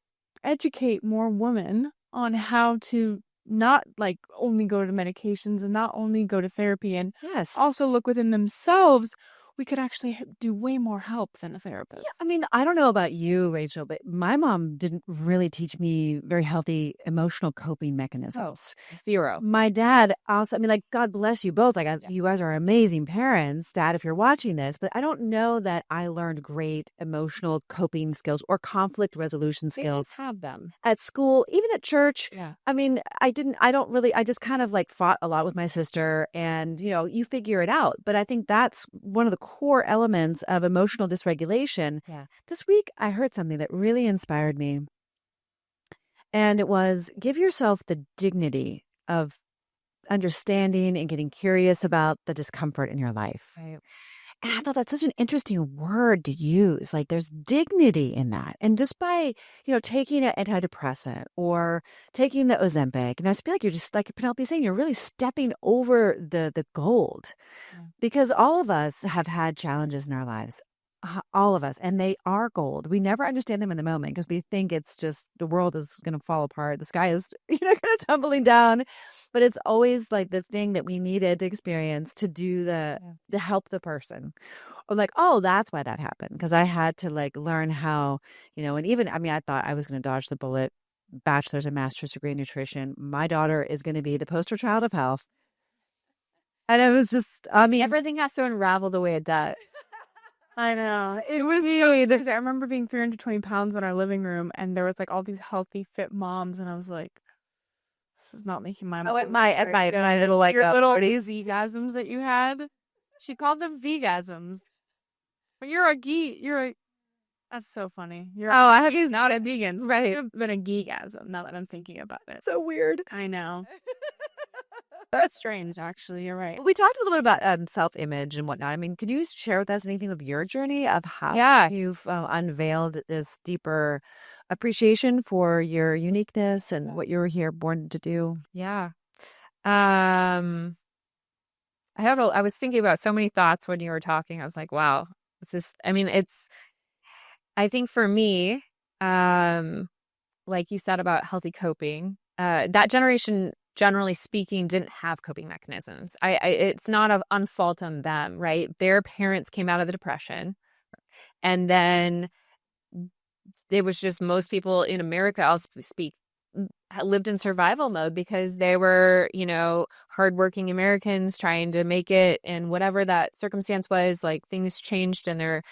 educate more women on how to not like only go to medications and not only go to therapy and Yes. also look within themselves, we could actually do way more help than a Yeah, therapist. I mean, I don't know about you, Rachel, but my mom didn't really teach me very healthy emotional coping mechanisms. Zero. My dad also, I mean, like, God bless you both. Like, you guys are amazing parents, Dad, if you're watching this, but I don't know that I learned great emotional coping skills or conflict resolution skills Have them. at school, even at church. Yeah. I mean, I just kind of like fought a lot with my sister and, you figure it out. But I think that's one of the core elements of emotional dysregulation. Yeah. This week, I heard something that really inspired me. And it was give yourself the dignity of understanding and getting curious about the discomfort in your life. Right. And I thought that's such an interesting word to use. Like there's dignity in that. And just by, taking an antidepressant or taking the Ozempic, and I just feel like you're just like Penelope saying, you're really stepping over the gold. Yeah. Because all of us have had challenges in our lives. All of us. And they are gold. We never understand them in the moment because we think it's just the world is going to fall apart. The sky is, kind of tumbling down. But it's always like the thing that we needed to experience to do to help the person. Or like, oh, that's why that happened. Because I had to like learn how, and even, I mean, I thought I was going to dodge the bullet. Bachelor's and master's degree in nutrition. My daughter is going to be the poster child of health. And it was just, I mean, Everything has to unravel the way it does. I know. It was really, because I remember being 320 pounds in our living room and there was like all these healthy, fit moms. And I was like, this is not making my at my little like your little 40s. vegasms that you had. She called them vegasms. But that's so funny. I have He's not a vegan. Right. You've been a geekasm now that I'm thinking about it. So weird. I know. That's strange, actually. You're right. We talked a little bit about self-image and whatnot. I mean, could you share with us anything of your journey of how you've unveiled this deeper appreciation for your uniqueness and what you were here born to do? Yeah. I was thinking about so many thoughts when you were talking. I was like, wow, I think for me, like you said about healthy coping, that generation, generally speaking, didn't have coping mechanisms. It's not an unfault on them, right? Their parents came out of the Depression, and then it was just most people in America, I'll speak, lived in survival mode because they were, hardworking Americans trying to make it, and whatever that circumstance was, like things changed, and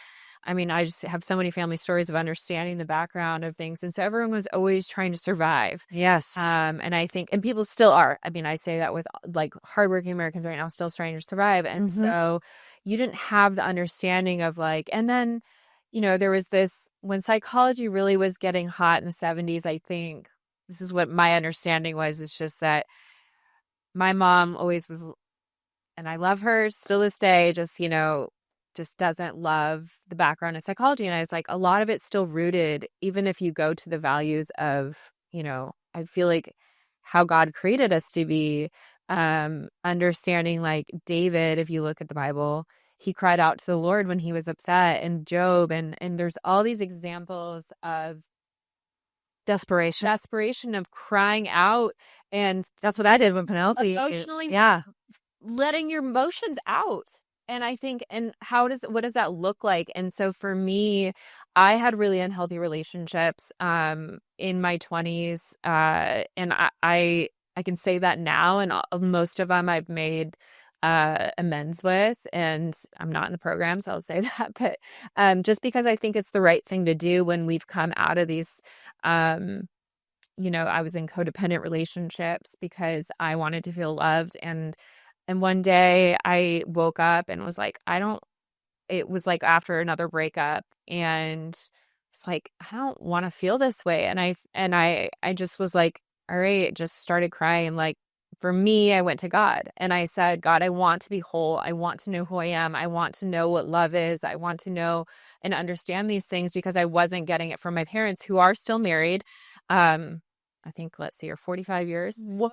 I just have so many family stories of understanding the background of things. And so everyone was always trying to survive. Yes. And I think, and people still are. I mean, I say that with like hardworking Americans right now, still trying to survive. And so you didn't have the understanding of like, and then, there was this, when psychology really was getting hot in the 70s, I think this is what my understanding was. It's just that my mom always was, and I love her still this day, just doesn't love the background of psychology. And I was like, a lot of it's still rooted, even if you go to the values of, I feel like how God created us to be, understanding like David, if you look at the Bible, he cried out to the Lord when he was upset, and Job, and there's all these examples of desperation of crying out. And that's what I did when Penelope emotionally, letting your emotions out. And I think, and what does that look like? And so for me, I had really unhealthy relationships in my 20s. And I can say that now, and most of them I've made amends with, and I'm not in the program, so I'll say that. But just because I think it's the right thing to do when we've come out of these, I was in codependent relationships because I wanted to feel loved. And one day I woke up and was like, it was like after another breakup, and it's like, I don't want to feel this way. And I just was like, all right, just started crying. Like for me, I went to God and I said, God, I want to be whole. I want to know who I am. I want to know what love is. I want to know and understand these things because I wasn't getting it from my parents, who are still married. I think, let's see, 45 years. Whoa.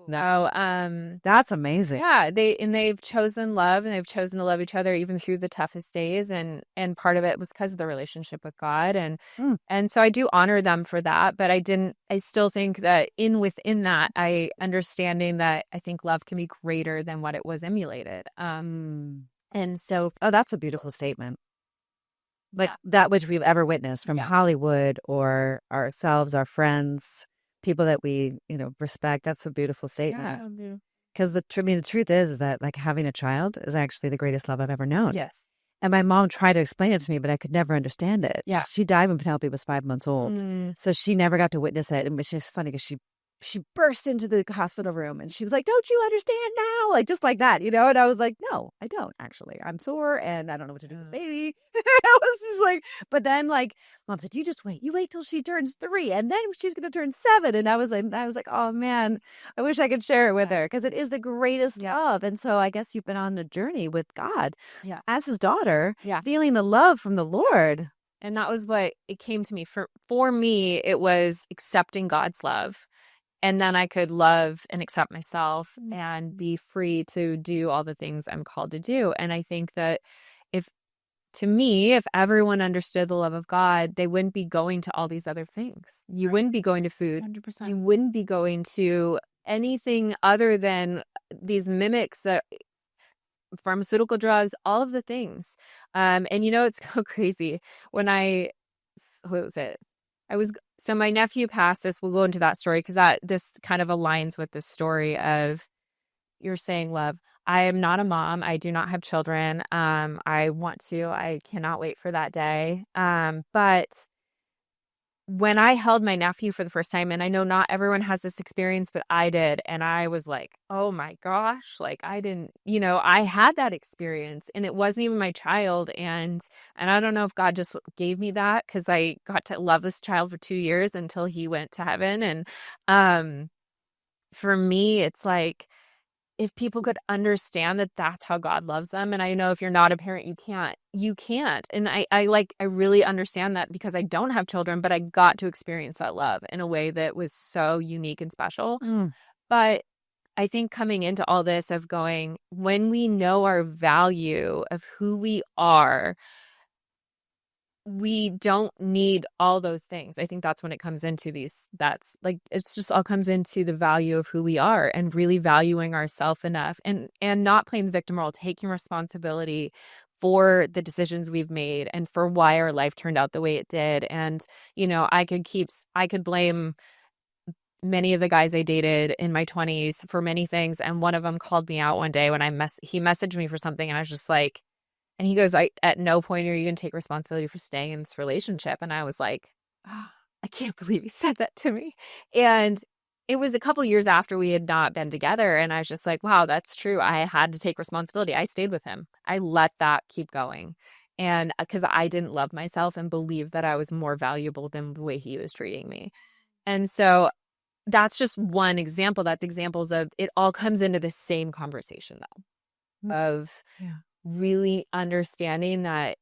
So, That's amazing. yeah, they've chosen love and they've chosen to love each other even through the toughest days. And part of it was because of the relationship with God. Mm. And so I do honor them for that. But I still think that within that, understanding that I think love can be greater than what it was emulated. And so, Oh, that's a beautiful statement. Like yeah. that which we've ever witnessed from Yeah. Hollywood or ourselves, our friends, people that we, respect. That's a beautiful statement. Yeah. Because the truth is that like having a child is actually the greatest love I've ever known. Yes. And my mom tried to explain it to me, but I could never understand it. Yeah. She died when Penelope was 5 months old. So she never got to witness it. And it's just funny because she burst into the hospital room and she was like, "Don't you understand now?" Like just like that, And I was like, "No, I don't actually. I'm sore and I don't know what to do with this baby." I was just like, but then like mom said, "You just wait. You wait till she turns 3 and then she's going to turn 7." And I was like, "Oh man, I wish I could share it with her because it is the greatest love." And so I guess you've been on a journey with God as his daughter, feeling the love from the Lord. And that was what it came to me. For me, it was accepting God's love. And then I could love and accept myself and be free to do all the things I'm called to do. And I think that if everyone understood the love of God, they wouldn't be going to all these other things. You wouldn't be going to food. 100%. You wouldn't be going to anything other than these mimics that pharmaceutical drugs, all of the things. And it's so crazy when what was it? So my nephew passed this. We'll go into that story because this kind of aligns with the story of you're saying love. I am not a mom. I do not have children. I cannot wait for that day. But when I held my nephew for the first time, and I know not everyone has this experience, but I did. And I was like, oh my gosh, like I didn't, I had that experience and it wasn't even my child. And I don't know if God just gave me that because I got to love this child for 2 years until he went to heaven. And for me, it's like, if people could understand that that's how God loves them. And I know if you're not a parent, you can't. And I really understand that because I don't have children, but I got to experience that love in a way that was so unique and special. But I think coming into all this of going, when we know our value of who we are, we don't need all those things. I think that's when it comes into it's just all comes into the value of who we are and really valuing ourselves enough and not playing the victim role, taking responsibility for the decisions we've made and for why our life turned out the way it did. And, I could blame many of the guys I dated in my 20s for many things. And one of them called me out one day when he messaged me for something and I was just like, and he goes, at no point are you going to take responsibility for staying in this relationship. And I was like, oh, I can't believe he said that to me. And it was a couple years after we had not been together. And I was just like, wow, that's true. I had to take responsibility. I stayed with him. I let that keep going. And because I didn't love myself and believe that I was more valuable than the way he was treating me. And so that's just one example. That's examples of it all comes into the same conversation though, of really understanding that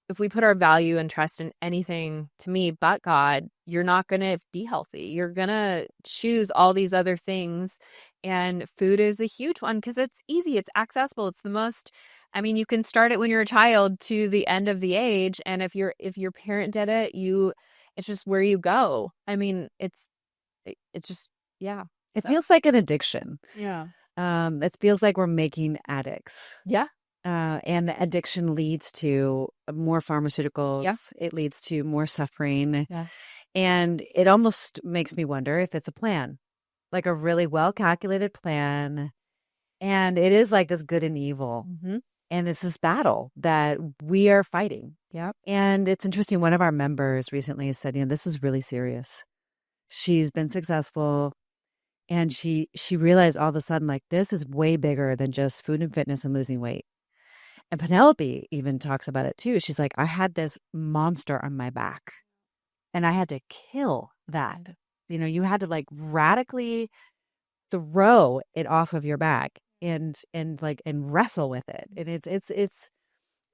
if we put our value and trust in anything to me but God, you're not going to be healthy. You're going to choose all these other things. And food is a huge one because it's easy. It's accessible. It's the most, you can start it when you're a child to the end of the age. And if your parent did it, it's just where you go. It's just, yeah. It feels like an addiction. Yeah. It feels like we're making addicts. Yeah. And the addiction leads to more pharmaceuticals. Yeah. It leads to more suffering. Yeah. And it almost makes me wonder if it's a plan, like a really well-calculated plan. And it is like this good and evil. Mm-hmm. And it's this battle that we are fighting. Yeah. And it's interesting. One of our members recently said, this is really serious. She's been successful. And she realized all of a sudden, like, this is way bigger than just food and fitness and losing weight. And Penelope even talks about it too. She's like, I had this monster on my back and I had to kill that. You had to like radically throw it off of your back and wrestle with it. And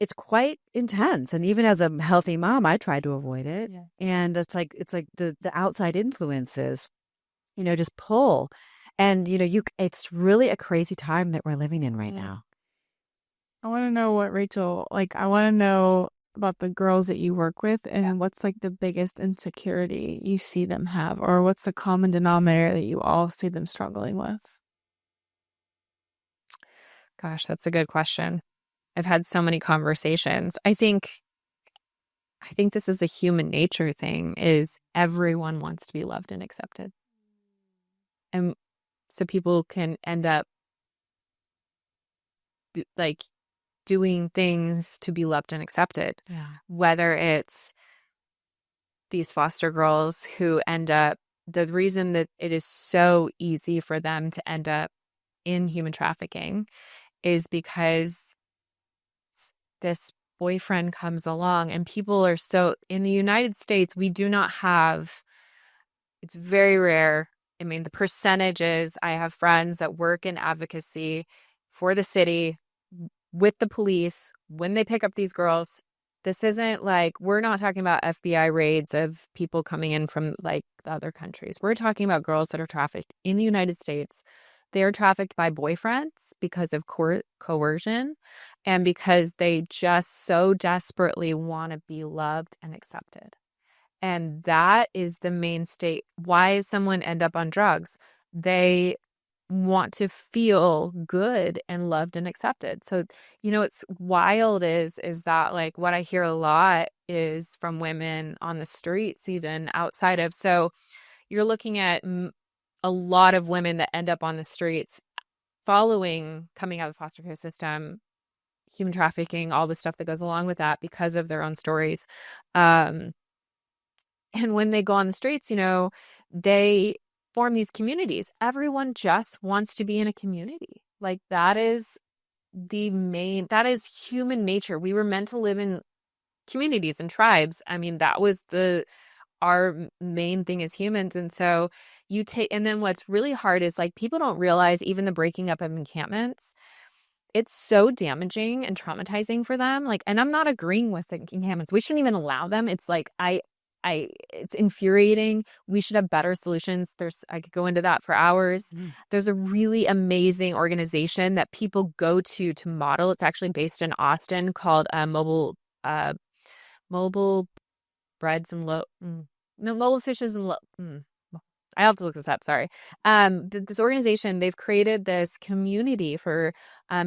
it's quite intense. And even as a healthy mom, I tried to avoid it. Yeah. And it's like the outside influences, just pull. And, it's really a crazy time that we're living in right now. I want to know what I want to know about the girls that you work with and what's like the biggest insecurity you see them have, or what's the common denominator that you all see them struggling with? Gosh, that's a good question. I've had so many conversations. I think this is a human nature thing, is everyone wants to be loved and accepted. And so people can end up like doing things to be loved and accepted. Yeah. Whether it's these foster girls who end up, the reason that it is so easy for them to end up in human trafficking is because this boyfriend comes along, and people are so, in the United States, we do not have, it's very rare. I mean, the percentages, I have friends that work in advocacy for the city with the police when they pick up these girls. This isn't like, we're not talking about FBI raids of people coming in from like the other countries. We're talking about girls that are trafficked in the United States. They are trafficked by boyfriends because of coercion and because they just so desperately want to be loved and accepted. And that is the mainstay. Why does someone end up on drugs? They want to feel good and loved and accepted. So, it's wild is that like what I hear a lot is from women on the streets, even outside of. So you're looking at a lot of women that end up on the streets following coming out of the foster care system, human trafficking, all the stuff that goes along with that because of their own stories. And when they go on the streets, they form these communities. Everyone just wants to be in a community. Like that is human nature. We were meant to live in communities and tribes. I mean, that was our main thing as humans. And so and then what's really hard is like people don't realize even the breaking up of encampments, it's so damaging and traumatizing for them. Like, and I'm not agreeing with the encampments. We shouldn't even allow them. It's like, it's infuriating. We should have better solutions. I could go into that for hours. There's a really amazing organization that people go to model. It's actually based in Austin called Mobile Breads and Mobile Fishes and I have to look this up. Sorry. This organization, they've created this community for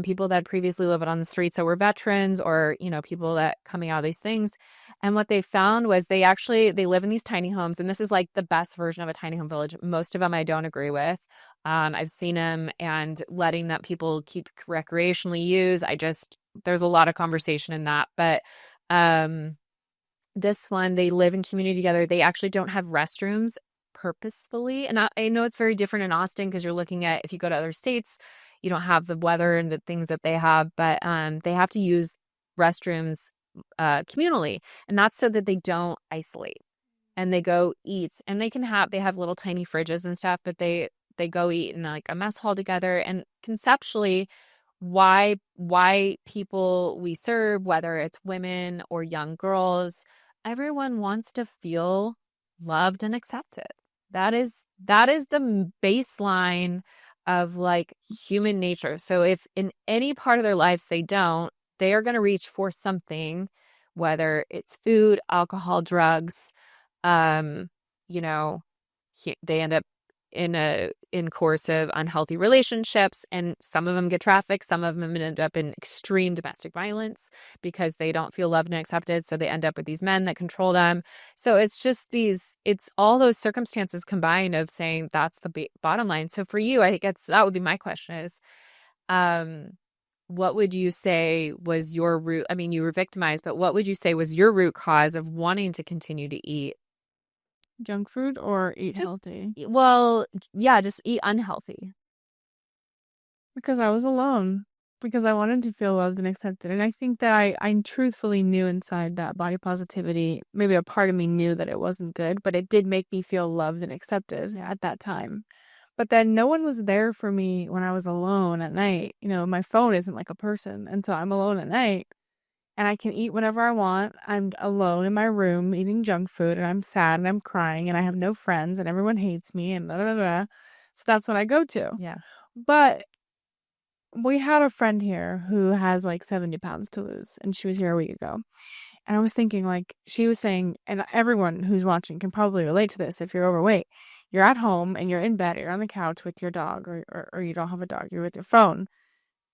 people that previously lived on the streets that were veterans or, people that coming out of these things. And what they found was they live in these tiny homes. And this is like the best version of a tiny home village. Most of them I don't agree with. I've seen them, and letting that people keep recreationally use. There's a lot of conversation in that. But this one, they live in community together. They actually don't have restrooms purposefully. And I know it's very different in Austin because you're looking at, if you go to other states, you don't have the weather and the things that they have, but they have to use restrooms communally. And that's so that they don't isolate and they go eat, and they have little tiny fridges and stuff, but they go eat in like a mess hall together. And conceptually, why people we serve, whether it's women or young girls, everyone wants to feel loved and accepted. That is the baseline of like human nature. So if in any part of their lives they don't, they are going to reach for something, whether it's food, alcohol, drugs. They end up in coercive, unhealthy relationships, and some of them get trafficked. Some of them end up in extreme domestic violence because they don't feel loved and accepted. So they end up with these men that control them. So it's all those circumstances combined of saying that's the bottom line. So for you, I guess that would be my question is, what would you say was your root? I mean, you were victimized, but what would you say was your root cause of wanting to continue to eat junk food or eat healthy? Well, yeah, just eat unhealthy. Because I was alone. Because I wanted to feel loved and accepted. And I think that I truthfully knew inside that body positivity, maybe a part of me knew that it wasn't good, but it did make me feel loved and accepted at that time. But then no one was there for me when I was alone at night. My phone isn't like a person. And so I'm alone at night. And I can eat whenever I want. I'm alone in my room eating junk food, and I'm sad and I'm crying and I have no friends and everyone hates me and da da da. So that's what I go to. Yeah. But we had a friend here who has like 70 pounds to lose, and she was here a week ago. And I was thinking, like, she was saying, and everyone who's watching can probably relate to this if you're overweight. You're at home and you're in bed, you're on the couch with your dog, or you don't have a dog, you're with your phone,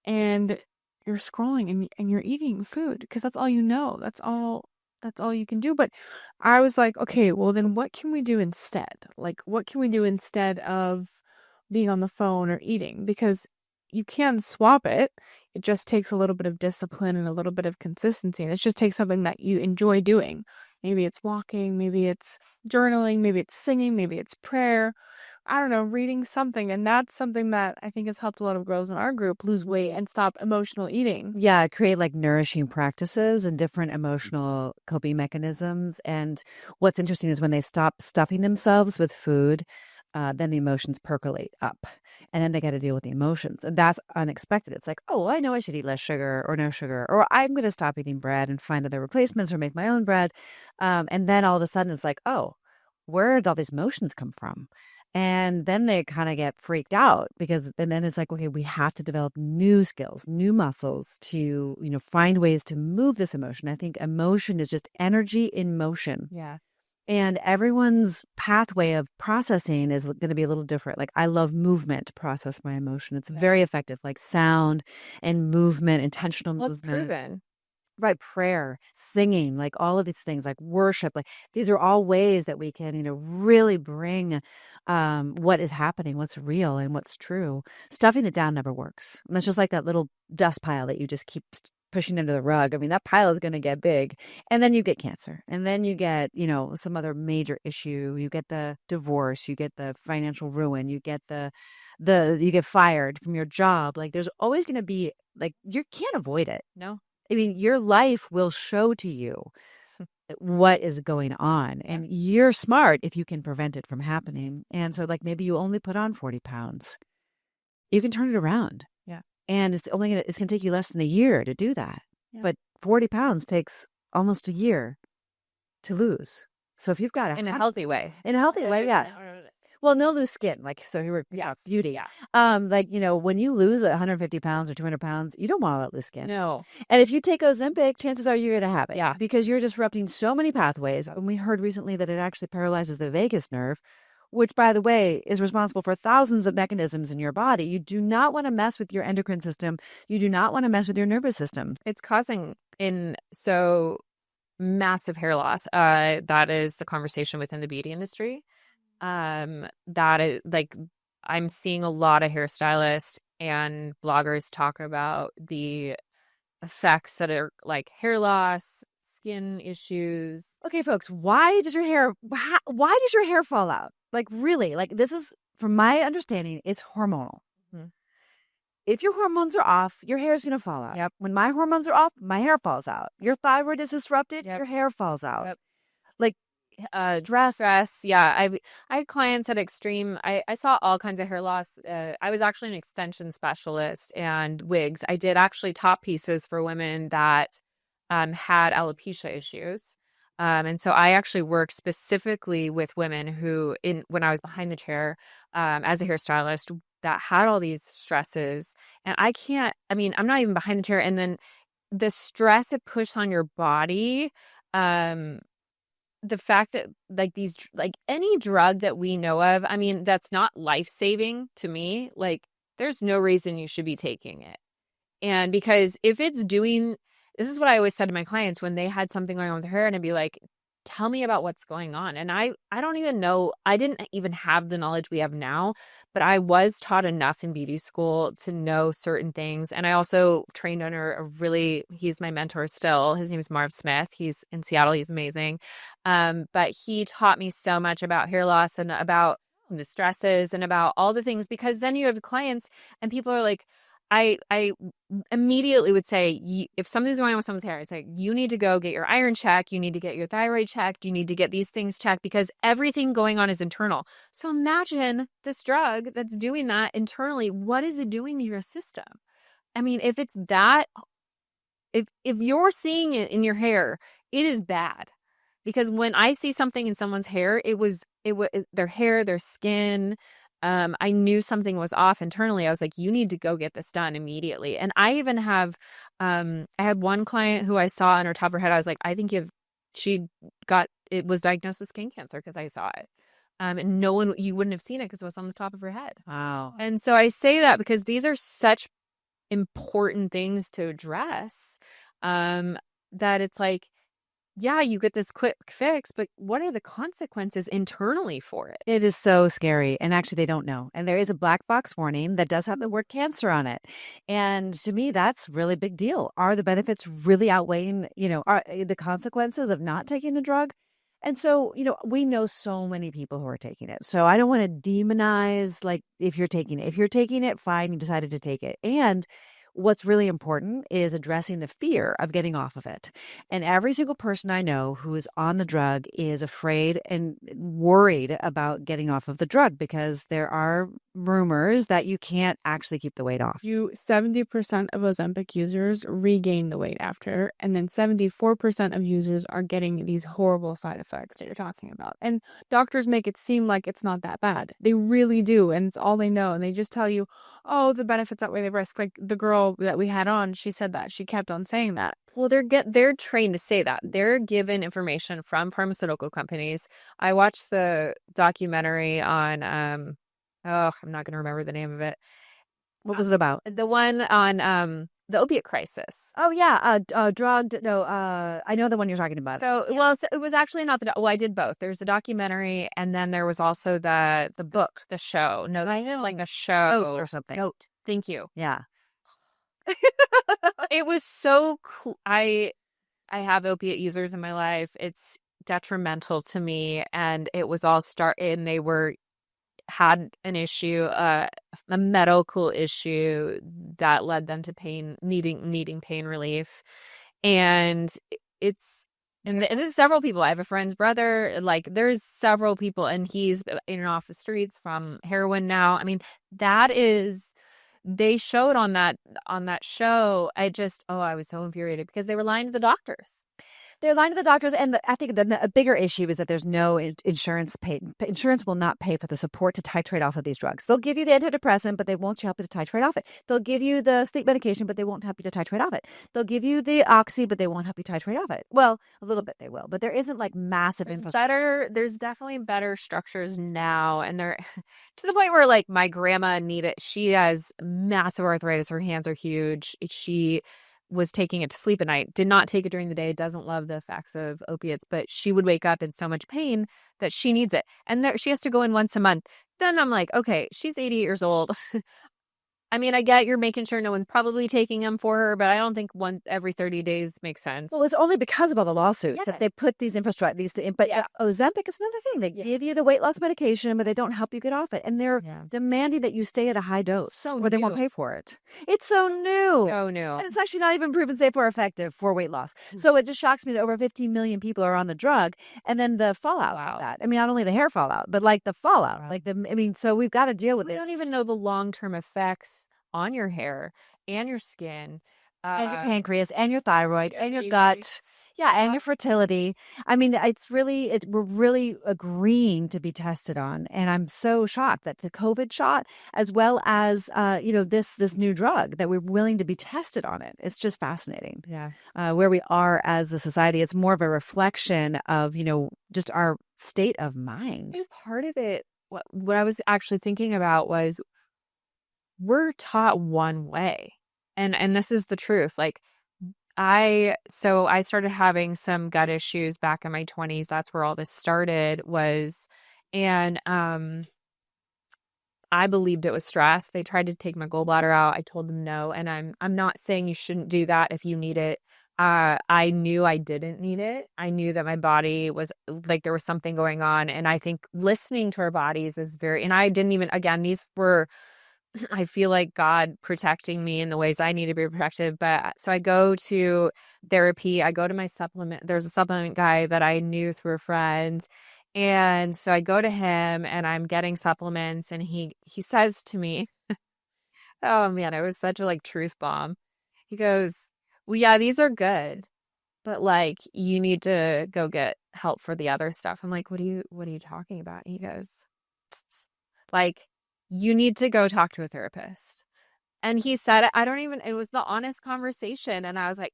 and you're scrolling and you're eating food because that's all you know. That's all you can do. But I was like, okay, well then what can we do instead? Like, what can we do instead of being on the phone or eating? Because you can swap it. It just takes a little bit of discipline and a little bit of consistency. And it just takes something that you enjoy doing. Maybe it's walking, maybe it's journaling, maybe it's singing, maybe it's prayer. I don't know, reading something. And that's something that I think has helped a lot of girls in our group lose weight and stop emotional eating. Yeah, create like nourishing practices and different emotional coping mechanisms. And what's interesting is when they stop stuffing themselves with food, then the emotions percolate up. And then they got to deal with the emotions. And that's unexpected. It's like, oh, I know I should eat less sugar or no sugar, or I'm going to stop eating bread and find other replacements or make my own bread. And then all of a sudden it's like, oh, where did all these emotions come from? And then they kind of get freaked out because, and then it's like, okay, we have to develop new skills, new muscles to, find ways to move this emotion. I think emotion is just energy in motion. Yeah. And everyone's pathway of processing is going to be a little different. Like, I love movement to process my emotion. It's very effective, like sound and movement, intentional Well, it's movement. proven. Right, prayer, singing, like all of these things, like worship, like these are all ways that we can, really bring what is happening, what's real and what's true. Stuffing it down never works. And that's just like that little dust pile that you just keep pushing under the rug. I mean, that pile is going to get big, and then you get cancer, and then you get, some other major issue. You get the divorce, you get the financial ruin, you get you get fired from your job. Like, there's always going to be, like, you can't avoid it. No. I mean, your life will show to you what is going on. And you're smart if you can prevent it from happening. And so, like, maybe you only put on 40 pounds. You can turn it around. Yeah. And it's going to take you less than a year to do that. Yeah. But 40 pounds takes almost a year to lose. So if you've got In a healthy way. In a healthy way, yeah. Well, no loose skin. Like, so here we're beauty. Yeah. Like, when you lose 150 pounds or 200 pounds, you don't want all that loose skin. No. And if you take Ozempic, chances are you're going to have it. Yeah. Because you're disrupting so many pathways. And we heard recently that it actually paralyzes the vagus nerve, which, by the way, is responsible for thousands of mechanisms in your body. You do not want to mess with your endocrine system. You do not want to mess with your nervous system. It's causing massive hair loss. That is the conversation within the beauty industry. That is, like, I'm seeing a lot of hairstylists and bloggers talk about the effects that are like hair loss, skin issues. Okay, folks, why does your hair fall out? Like, really, like, this is, from my understanding, it's hormonal. Mhm. If your hormones are off, your hair is going to fall out. Yep. When my hormones are off, my hair falls out. Your thyroid is disrupted, Yep. your hair falls out. Yep. Like, stress. Yeah. I had clients at extreme. I saw all kinds of hair loss. I was actually an extension specialist and wigs. I did actually top pieces for women that had alopecia issues. And so I actually worked specifically with women who, when I was behind the chair as a hairstylist, that had all these stresses. And I'm not even behind the chair. And then the stress it puts on your body, the fact that, like, any drug that we know of, I mean, that's not life-saving to me. Like, there's no reason you should be taking it. And because if it's this is what I always said to my clients when they had something going on with their hair, and I'd be like, tell me about what's going on. And I don't even know, I didn't even have the knowledge we have now, but I was taught enough in beauty school to know certain things. And I also trained under he's my mentor still. His name is Marv Smith. He's in Seattle. He's amazing. But he taught me so much about hair loss and about the stresses and about all the things, because then you have clients and people are like, I immediately would say, if something's going on with someone's hair, it's like, you need to go get your iron checked. You need to get your thyroid checked. You need to get these things checked because everything going on is internal. So imagine this drug that's doing that internally. What is it doing to your system? I mean, if it's that, if you're seeing it in your hair, it is bad. Because when I see something in someone's hair, it was their hair, their skin, I knew something was off internally. I was like, you need to go get this done immediately. And I even have, I had one client who I saw on her top of her head. I was like, I think it was diagnosed with skin cancer because I saw it. And you wouldn't have seen it because it was on the top of her head. Wow. And so I say that because these are such important things to address, that it's like, yeah, you get this quick fix, but what are the consequences internally for it? It is so scary. And actually, they don't know. And there is a black box warning that does have the word cancer on it. And to me, that's really big deal. Are the benefits really outweighing, are the consequences of not taking the drug? And so, we know so many people who are taking it. So I don't want to demonize, like, if you're taking it. If you're taking it, fine, you decided to take it. And what's really important is addressing the fear of getting off of it. And every single person I know who is on the drug is afraid and worried about getting off of the drug because there are rumors that you can't actually keep the weight off. 70% of Ozempic users regain the weight after, and then 74% of users are getting these horrible side effects that you're talking about. And doctors make it seem like it's not that bad. They really do, and it's all they know. And they just tell you, oh, the benefits outweigh the risk. Like the girl that we had on, she said that. She kept on saying that. Well, they're trained to say that. They're given information from pharmaceutical companies. I watched the documentary on I'm not going to remember the name of it. What was it about? The one on the opiate crisis. Oh yeah, drugged. No, I know the one you're talking about. So, it was actually not I did both. There's a documentary, and then there was also the book, the show. No, I didn't like a show or something. Note. Thank you. Yeah. It was so I have opiate users in my life. It's detrimental to me, and it was all and they had an issue, a medical issue that led them to needing pain relief. And there's several people. I have a friend's brother, like there's several people, and he's in and off the streets from heroin now. I mean, they showed on that show. I was so infuriated because they were lying to the doctors. They're lying to the doctors, and I think a bigger issue is that there's no insurance pay. Insurance will not pay for the support to titrate off of these drugs. They'll give you the antidepressant, but they won't help you to titrate off it. They'll give you the sleep medication, but they won't help you to titrate off it. They'll give you the oxy, but they won't help you titrate off it. Well, a little bit they will, but there isn't like massive infrastructure. There's definitely better structures now, and they're to the point where like my grandma she has massive arthritis. Her hands are huge. She was taking it to sleep at night, did not take it during the day, doesn't love the effects of opiates, but she would wake up in so much pain that she needs it. And she has to go in once a month. Then I'm like, okay, she's 88 years old. I mean, I get you're making sure no one's probably taking them for her, but I don't think every 30 days makes sense. Well, it's only because of all the lawsuits that they put these infrastructure, but Ozempic is another thing. They give you the weight loss medication, but they don't help you get off it. And they're demanding that you stay at a high dose or they won't pay for it. It's so new. So new. And it's actually not even proven safe or effective for weight loss. So it just shocks me that over 15 million people are on the drug. And then the fallout of that. I mean, not only the hair fallout, but like the fallout. Wow. So we've got to deal with this. We don't even know the long-term effects on your hair and your skin and your pancreas and your thyroid and your gut and your fertility. I mean, we're really agreeing to be tested on, and I'm so shocked that the COVID shot as well as this new drug that we're willing to be tested on it. It's just fascinating where we are as a society. It's more of a reflection of just our state of mind. And part of it, what I was actually thinking about was we're taught one way. And this is the truth. Like I started having some gut issues back in my 20s. That's where all this started and I believed it was stress. They tried to take my gallbladder out. I told them no. And I'm not saying you shouldn't do that if you need it. I knew I didn't need it. I knew that my body was like, there was something going on. And I think listening to our bodies is and I didn't even, again, these were, I feel like God protecting me in the ways I need to be protected. But so I go to therapy. I go to my supplement. There's a supplement guy that I knew through a friend. And so I go to him and I'm getting supplements. And he says to me, oh man, it was such a like truth bomb. He goes, well, yeah, these are good, but like you need to go get help for the other stuff. I'm like, what are you talking about? And he goes, like, you need to go talk to a therapist. And he said, it was the honest conversation. And I was like,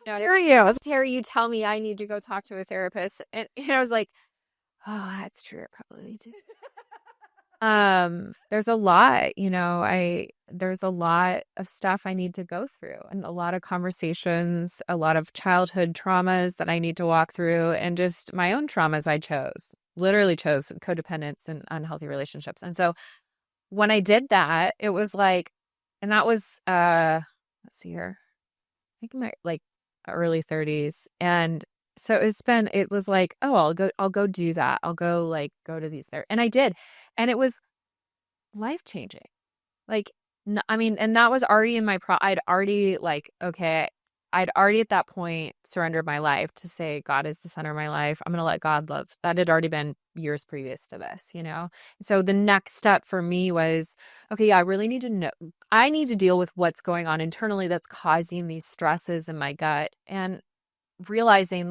no, Terry, you tell me I need to go talk to a therapist. And I was like, oh, that's true. I probably need to. There's a lot, there's a lot of stuff I need to go through and a lot of conversations, a lot of childhood traumas that I need to walk through and just my own traumas literally chose codependence and unhealthy relationships. And so when I did that, it was like, and that was, let's see here, I think in my like early 30s. And so it was like, oh, I'll go do that. I'll go to these there. And I did. And it was life changing. Like, I mean, and that was already in my I'd already I'd already at that point surrendered my life to say, God is the center of my life. I'm going to let God love. That had already been years previous to this, So the next step for me was, okay, yeah, I really need to know. I need to deal with what's going on internally that's causing these stresses in my gut and realizing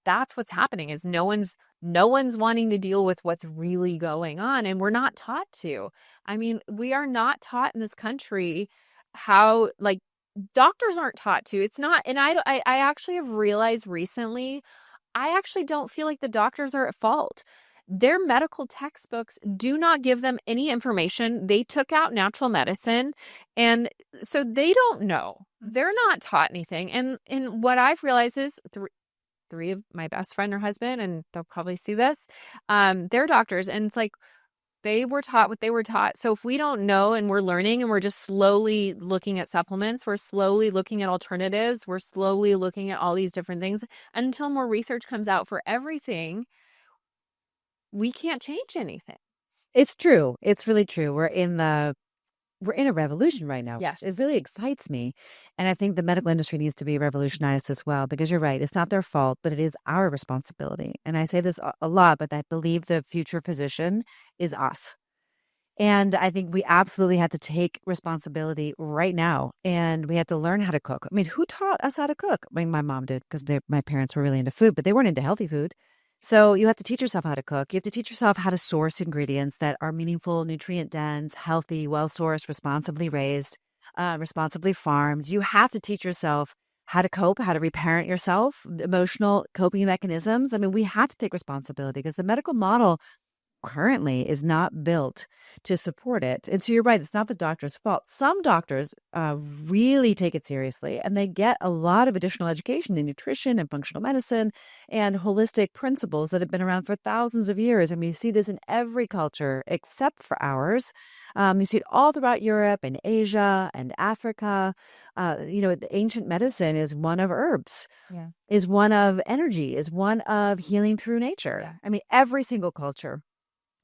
that's what's happening is no one's wanting to deal with what's really going on. And we're not taught to. I mean, we are not taught in this country how, doctors aren't taught to. It's not, and I actually have realized recently, I actually don't feel like the doctors are at fault. Their medical textbooks do not give them any information. They took out natural medicine, and so they don't know. They're not taught anything. And what I've realized is three of my best friend or husband, and they'll probably see this, they're doctors, and it's like they were taught what they were taught. So if we don't know and we're learning and we're just slowly looking at supplements, we're slowly looking at alternatives, we're slowly looking at all these different things until more research comes out for everything, we can't change anything. It's true. It's really true. We're in a revolution right now. Yes. It really excites me. And I think the medical industry needs to be revolutionized as well, because you're right. It's not their fault, but it is our responsibility. And I say this a lot, but I believe the future physician is us. And I think we absolutely have to take responsibility right now. And we have to learn how to cook. I mean, who taught us how to cook? I mean, my mom did, because my parents were really into food, but they weren't into healthy food. So you have to teach yourself how to cook. You have to teach yourself how to source ingredients that are meaningful, nutrient dense, healthy, well-sourced, responsibly raised, responsibly farmed. You have to teach yourself how to cope, how to reparent yourself, emotional coping mechanisms. I mean, we have to take responsibility because the medical model currently is not built to support it. And so you're right, it's not the doctor's fault. Some doctors really take it seriously, and they get a lot of additional education in nutrition and functional medicine and holistic principles that have been around for thousands of years. And we see this in every culture except for ours. You see it all throughout Europe and Asia and Africa. The ancient medicine is one of herbs, is one of energy, is one of healing through nature. Yeah. I mean, every single culture.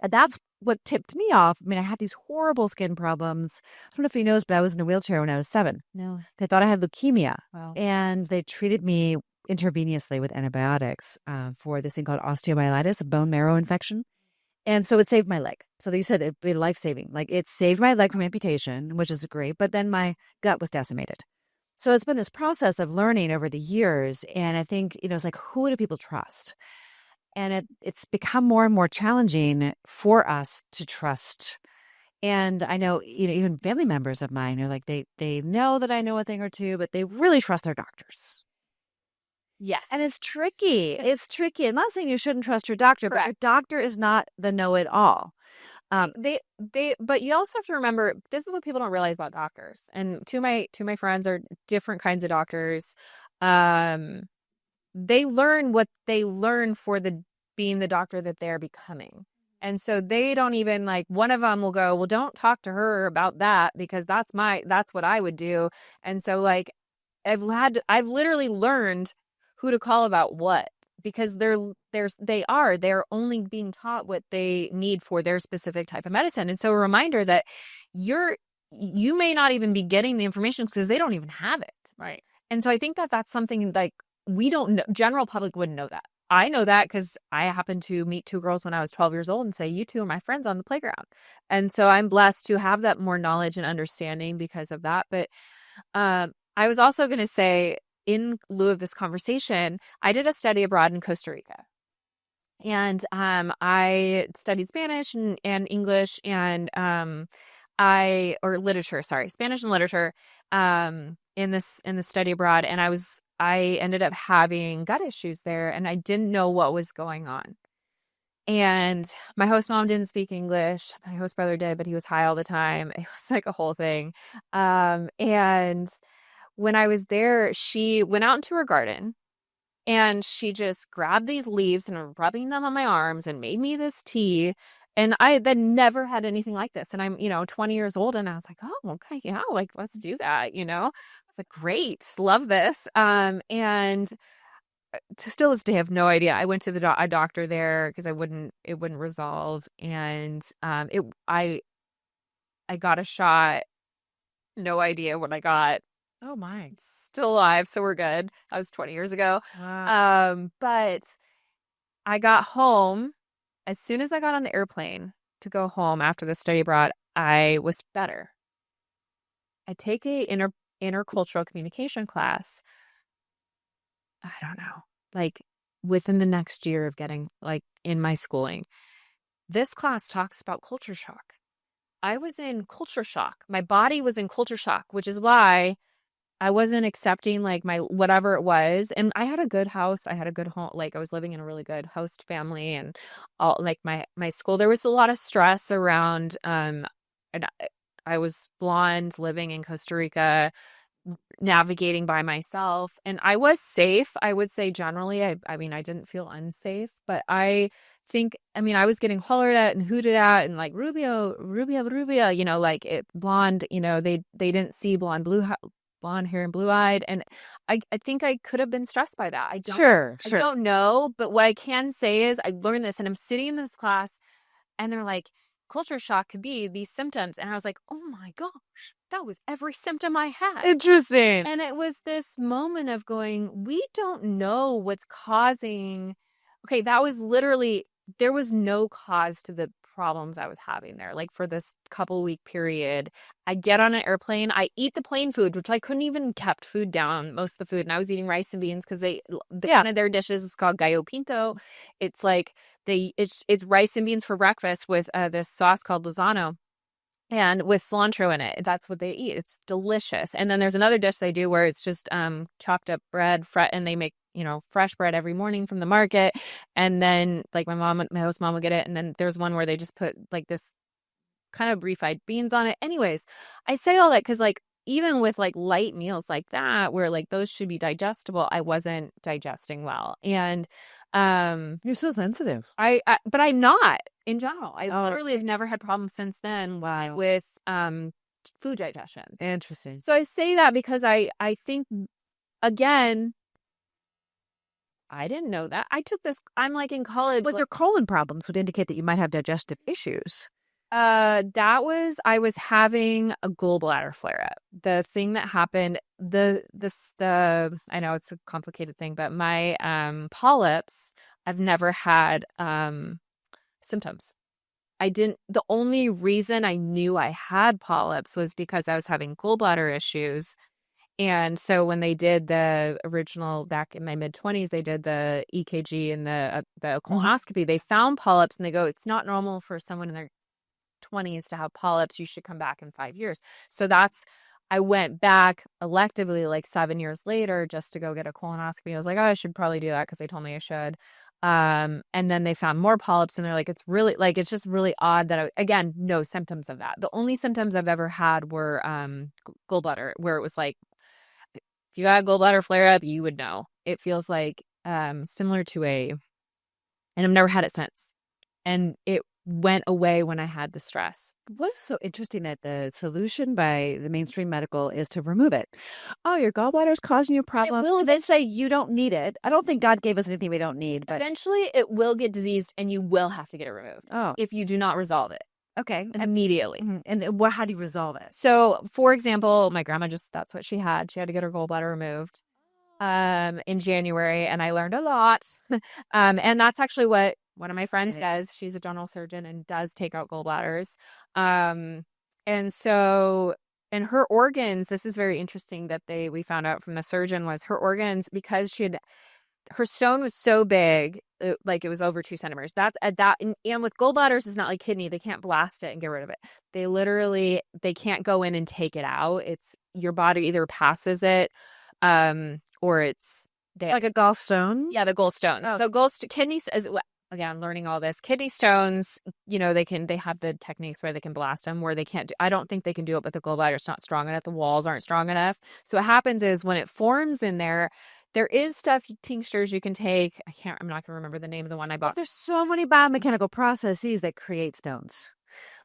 And that's what tipped me off. I mean, I had these horrible skin problems. I don't know if he knows, but I was in a wheelchair when I was 7. No. They thought I had leukemia. Wow. And they treated me intravenously with antibiotics for this thing called osteomyelitis, a bone marrow infection. And so it saved my leg. So you said it'd be life-saving. Like, it saved my leg from amputation, which is great. But then my gut was decimated. So it's been this process of learning over the years. And I think, it's like, who do people trust? And it's become more and more challenging for us to trust. And I know, even family members of mine are like, they know that I know a thing or two, but they really trust their doctors. Yes. And it's tricky. It's tricky. I'm not saying you shouldn't trust your doctor, Correct. But your doctor is not the know-it-all. But you also have to remember, this is what people don't realize about doctors. And two of my friends are different kinds of doctors. They learn what they learn for being the doctor that they're becoming. And so they don't even one of them will go, well, don't talk to her about that because that's what I would do. And so I've literally learned who to call about what, because they're only being taught what they need for their specific type of medicine. And so a reminder that you may not even be getting the information because they don't even have it. Right. And so I think that's something we don't know. General public wouldn't know that. I know that because I happened to meet 2 girls when I was 12 years old and say, you two are my friends on the playground. And so I'm blessed to have that more knowledge and understanding because of that. But I was also going to say, in lieu of this conversation, I did a study abroad in Costa Rica. And I studied Spanish and English and or literature, sorry, Spanish and literature in the study abroad. And I ended up having gut issues there, and I didn't know what was going on. And my host mom didn't speak English. My host brother did, but he was high all the time. It was like a whole thing. And when I was there, she went out into her garden and she just grabbed these leaves and are rubbing them on my arms and made me this tea. And I then never had anything like this. And I'm, 20 years old, and I was like, oh, okay, yeah, like let's do that, I was like, great, love this. And to still this day, I have no idea. I went to a doctor there because it wouldn't resolve. And I got a shot. No idea what I got. Oh my. Still alive, so we're good. That was 20 years ago. Wow. But I got home. As soon as I got on the airplane to go home after the study abroad, I was better. I take a intercultural communication class. I don't know, like within the next year of getting like in my schooling. This class talks about culture shock. I was in culture shock. My body was in culture shock, which is why I wasn't accepting like my whatever it was. And I had a good house. I had a good home. Like I was living in a really good host family, and all like my school. There was a lot of stress around and I was blonde living in Costa Rica, navigating by myself, and I was safe. I would say generally, I mean, I didn't feel unsafe, but I I was getting hollered at and hooted at and like Rubio, Rubio, Rubio, like blonde, they didn't see blonde hair and blue eyed. And I think I could have been stressed by that. Sure. I don't know. But what I can say is I learned this, and I'm sitting in this class and they're like, culture shock could be these symptoms. And I was like, oh my gosh, that was every symptom I had. Interesting. And it was this moment of going, we don't know what's causing. Okay, that was literally, there was no cause to the problems I was having there. Like for this couple week period, I get on an airplane, I eat the plane food, which I couldn't even kept food down, most of the food. And I was eating rice and beans because one of their dishes is called gallo pinto. It's like it's rice and beans for breakfast with this sauce called Lozano and with cilantro in it. That's what they eat. It's delicious. And then there's another dish they do where it's just chopped up bread, and they make, fresh bread every morning from the market. And then like my host mom will get it. And then there's one where they just put like this kind of refried beans on it. Anyways, I say all that because like even with like light meals like that, where like those should be digestible, I wasn't digesting well. And You're so sensitive. but I'm not in general. I literally have never had problems since then with food digestions. Interesting. So I say that because I think, again, I didn't know that. I took this, I'm like in college. But your colon problems would indicate that you might have digestive issues. I was having a gallbladder flare up. The thing that happened, I know it's a complicated thing, but my polyps, I've never had symptoms. The only reason I knew I had polyps was because I was having gallbladder issues. And so when they did the original back in my mid-20s, they did the EKG and the colonoscopy, they found polyps, and they go, it's not normal for someone in their 20s to have polyps. You should come back in 5 years. So I went back electively like 7 years later just to go get a colonoscopy. I was like, oh, I should probably do that because they told me I should. And then they found more polyps, and they're like, it's just really odd that again, no symptoms of that. The only symptoms I've ever had were gallbladder, where it was like, if you got a gallbladder flare up, you would know. It feels like similar to and I've never had it since. And it went away when I had the stress. What's so interesting that the solution by the mainstream medical is to remove it. Oh, your gallbladder is causing you a problem. It will They say you don't need it. I don't think God gave us anything we don't need. But eventually it will get diseased, and you will have to get it removed. Oh, if you do not resolve it. Okay. Immediately. And how do you resolve it? So, for example, my grandma that's what she had. She had to get her gallbladder removed in January, and I learned a lot. And that's actually what one of my friends does. She's a general surgeon and does take out gallbladders. And so, and her organs, this is very interesting that we found out from the surgeon, was her organs, because her stone was so big, like it was over 2 centimeters. That's at that, and with gallbladders, it's not like kidney. They can't blast it and get rid of it. They can't go in and take it out. It's your body either passes it, or like a gallstone. yeah, the gallstone. Oh. So kidneys. Again, learning all this, kidney stones. They have the techniques where they can blast them. Where they can't. I don't think they can do it, but the gallbladder is not strong enough. The walls aren't strong enough. So what happens is when it forms in there. There is tinctures you can take. I'm not going to remember the name of the one I bought. There's so many biomechanical processes that create stones,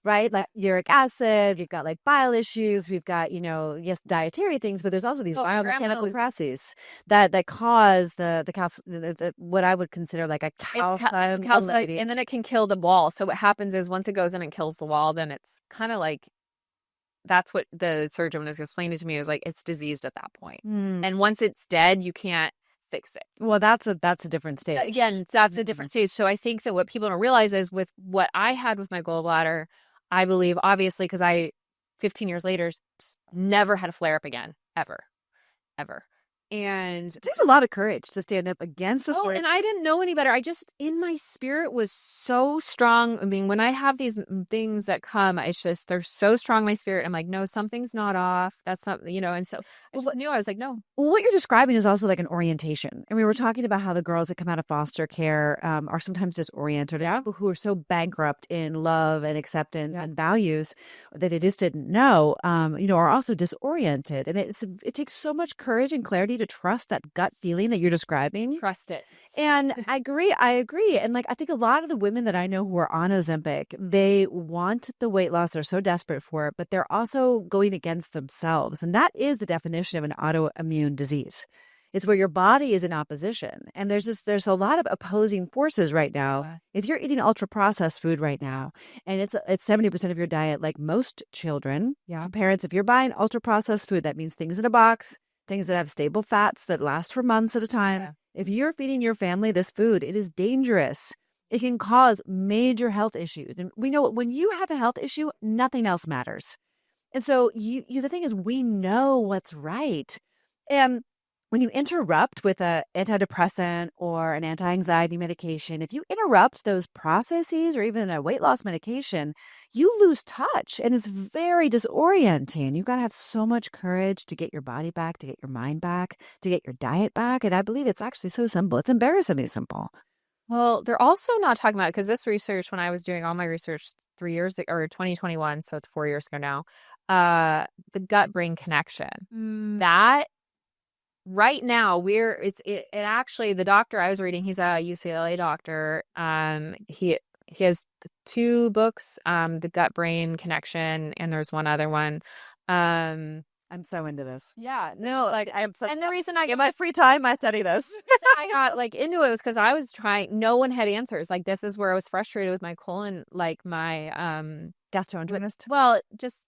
right? Like uric acid, we've got like bile issues, we've got, yes, dietary things, but there's also these biomechanical processes that cause the what I would consider like a calcium, and then it can kill the wall. So what happens is once it goes in and kills the wall, then it's kind of like, that's what the surgeon was explaining to me. It was like, it's diseased at that point. And once it's dead, you can't fix it. Well, that's a different stage. Again, that's a different stage. So I think that what people don't realize is with what I had with my gallbladder, I believe, obviously, because 15 years later, never had a flare up again, ever. And it takes a lot of courage to stand up against a and I didn't know any better. I just, in my spirit, was so strong. I mean, when I have these things that come, it's just, they're so strong in my spirit. I'm like, no, something's not off. That's not, and so I just knew. I was like, no. Well, what you're describing is also like an orientation. And we were talking about how the girls that come out of foster care are sometimes disoriented. Yeah. People who are so bankrupt in love and acceptance and values that they just didn't know, are also disoriented. And it takes so much courage and clarity to trust that gut feeling that you're describing. Trust it. And I agree. And like, I think a lot of the women that I know who are on Ozempic, they want the weight loss. They're so desperate for it, but they're also going against themselves. And that is the definition of an autoimmune disease. It's where your body is in opposition. And there's a lot of opposing forces right now. Yeah. If you're eating ultra processed food right now, and it's 70% of your diet, like most children, so parents, if you're buying ultra processed food, that means things in a box, things that have stable fats that last for months at a time. Yeah. If you're feeding your family this food, it is dangerous. It can cause major health issues. And we know when you have a health issue, nothing else matters. And so the thing is, we know what's right. And when you interrupt with an antidepressant or an anti-anxiety medication, if you interrupt those processes or even a weight loss medication, you lose touch and it's very disorienting. You've got to have so much courage to get your body back, to get your mind back, to get your diet back. And I believe it's actually so simple. It's embarrassingly simple. Well, they're also not talking about, because this research, when I was doing all my research 3 years ago, or 2021, so 4 years ago now, the gut-brain connection. That right now it actually, the doctor I was reading, he's a UCLA doctor. He has 2 books, The Gut-Brain Connection, and there's one other one. I'm so into this. Yeah, no, like and the reason I get my free time, I study this. I got like into it was because I was trying. No one had answers. Like, this is where I was frustrated with my colon, like my gastroenterologist. Well, just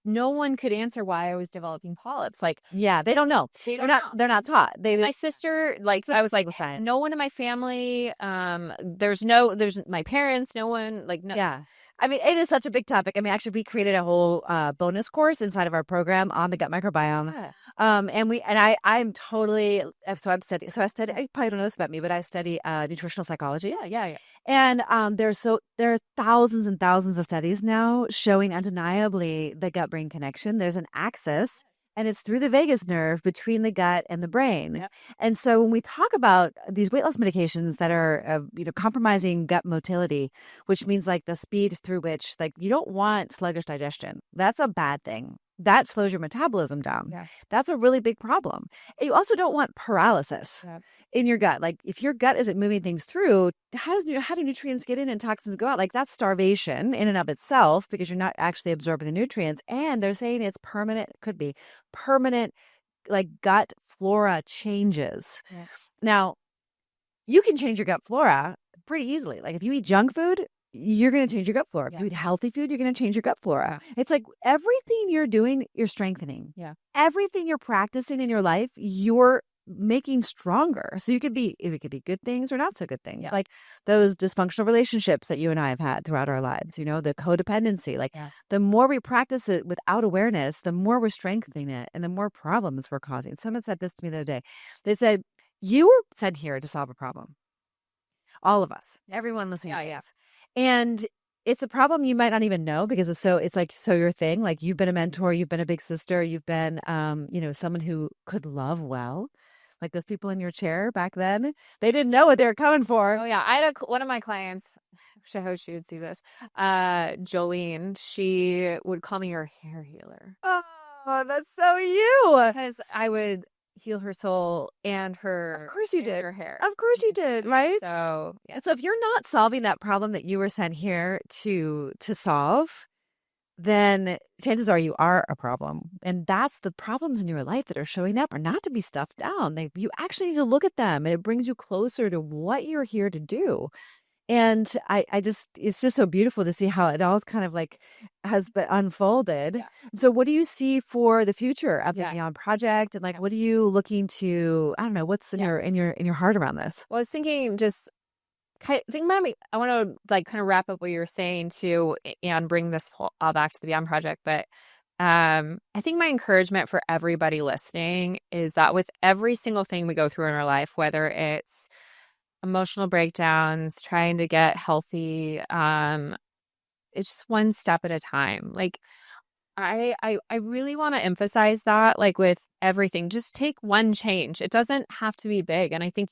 no one could answer why I was developing polyps. Like, they don't know. They're not taught. My sister, like, I was like, no one in my family. There's my parents. No one, like, no. Yeah. I mean, it is such a big topic. I mean, actually, we created a whole bonus course inside of our program on the gut microbiome. Yeah. I'm totally, I study, I probably don't know this about me, but I study nutritional psychology. Yeah. And there are thousands and thousands of studies now showing undeniably the gut-brain connection. There's an axis, and it's through the vagus nerve between the gut and the brain. Yep. And so when we talk about these weight loss medications that are, compromising gut motility, which means like the speed through which, like, you don't want sluggish digestion. That's a bad thing. That slows your metabolism down. Yeah. That's a really big problem. And you also don't want paralysis in your gut. Like, if your gut isn't moving things through, how do nutrients get in and toxins go out? Like, that's starvation in and of itself, because you're not actually absorbing the nutrients. And they're saying it's permanent, could be permanent, like, gut flora changes. Yeah. Now, you can change your gut flora pretty easily. Like, if you eat junk food, you're going to change your gut flora. If you eat healthy food, you're going to change your gut flora. Yeah. It's like everything you're doing, you're strengthening. Yeah. Everything you're practicing in your life, you're making stronger. So it could be good things or not so good things. Yeah. Like those dysfunctional relationships that you and I have had throughout our lives, the codependency. Like, the more we practice it without awareness, the more we're strengthening it and the more problems we're causing. Someone said this to me the other day. They said, You were sent here to solve a problem. All of us, everyone listening to this. And it's a problem you might not even know because it's like so your thing. Like you've been a mentor, you've been a big sister, you've been someone who could love well. Like those people in your chair back then, they didn't know what they were coming for. Oh yeah, I had one of my clients. I hope she would see this. Jolene, she would call me her hair healer. Oh, that's so you. Because I would heal her soul and her. Of course you did. Her hair. Of course you did, right? So yeah. So if you're not solving that problem that you were sent here to solve, then chances are you are a problem. And that's the problems in your life that are showing up are not to be stuffed down. You actually need to look at them, and it brings you closer to what you're here to do. And it's just so beautiful to see how it all kind of like has been unfolded. Yeah. So what do you see for the future of the Beyond Project? And like, what are you looking to, I don't know, what's in your heart around this? Well, I was thinking I want to like kind of wrap up what you were saying too and bring this all back to the Beyond Project. But I think my encouragement for everybody listening is that with every single thing we go through in our life, whether it's emotional breakdowns, trying to get healthy, it's just one step at a time. Like I really want to emphasize that, like with everything, just take one change. It doesn't have to be big. And I think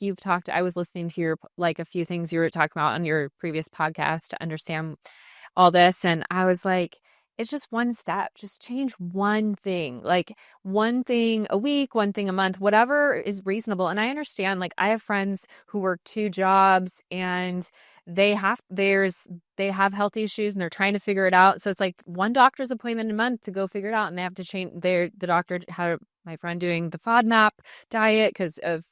I was listening to your, like a few things you were talking about on your previous podcast to understand all this. And I was like, it's just one step. Just change one thing, like one thing a week, one thing a month, whatever is reasonable. And I understand, like I have friends who work 2 jobs and they have health issues and they're trying to figure it out. So it's like one doctor's appointment a month to go figure it out. And they have to change the doctor had my friend doing the FODMAP diet because of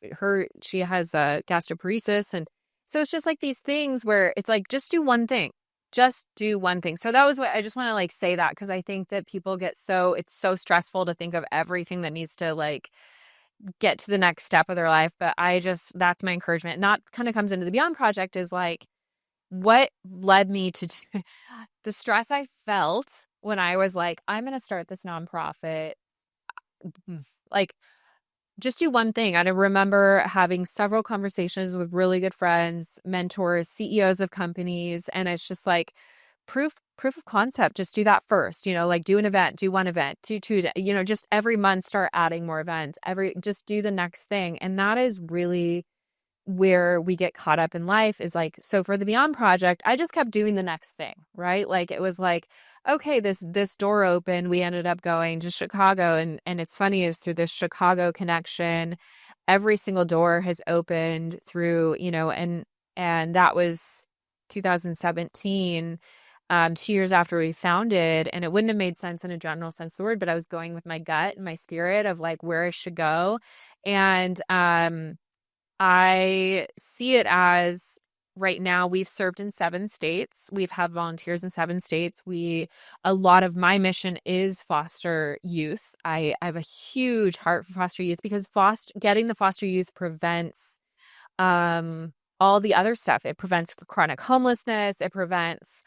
she has gastroparesis. And so it's just like these things where it's like, just do one thing. Just do one thing. So that was what I just want to like say that because I think that people it's so stressful to think of everything that needs to like get to the next step of their life. But that's my encouragement. And that kind of comes into the Beyond Project is like what led me to the stress I felt when I was like, I'm going to start this nonprofit. Like, just do one thing. I remember having several conversations with really good friends, mentors, CEOs of companies, and it's just like proof of concept. Just do that first, like do an event, do one event, do two, just every month start adding more events. Just do the next thing. And that is really where we get caught up in life is like, so for the Beyond Project, I just kept doing the next thing, right? Like it was like, okay, this door opened. We ended up going to Chicago. And it's funny is through this Chicago connection, every single door has opened through, and that was 2017, 2 years after we founded. And it wouldn't have made sense in a general sense of the word, but I was going with my gut and my spirit of like where I should go. And I see it as right now we've served in 7 states. We've had volunteers in 7 states. A lot of my mission is foster youth. I have a huge heart for foster youth because getting the foster youth prevents all the other stuff. It prevents chronic homelessness. It prevents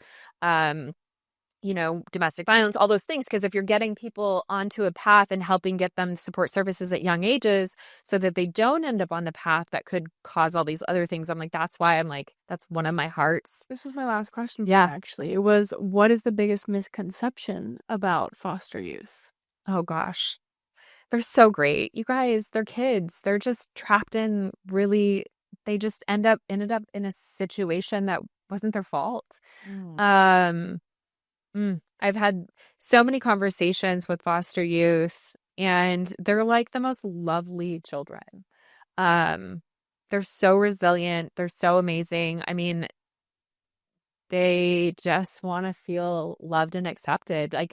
domestic violence, all those things. Because if you're getting people onto a path and helping get them support services at young ages so that they don't end up on the path that could cause all these other things, I'm like, that's why I'm like, that's one of my hearts. This was my last question. Yeah. Actually, it was, what is the biggest misconception about foster youth? Oh gosh. They're so great. You guys, they're kids. They're just trapped in they just ended up in a situation that wasn't their fault. I've had so many conversations with foster youth and they're like the most lovely children. They're so resilient. They're so amazing. I mean, they just want to feel loved and accepted. Like,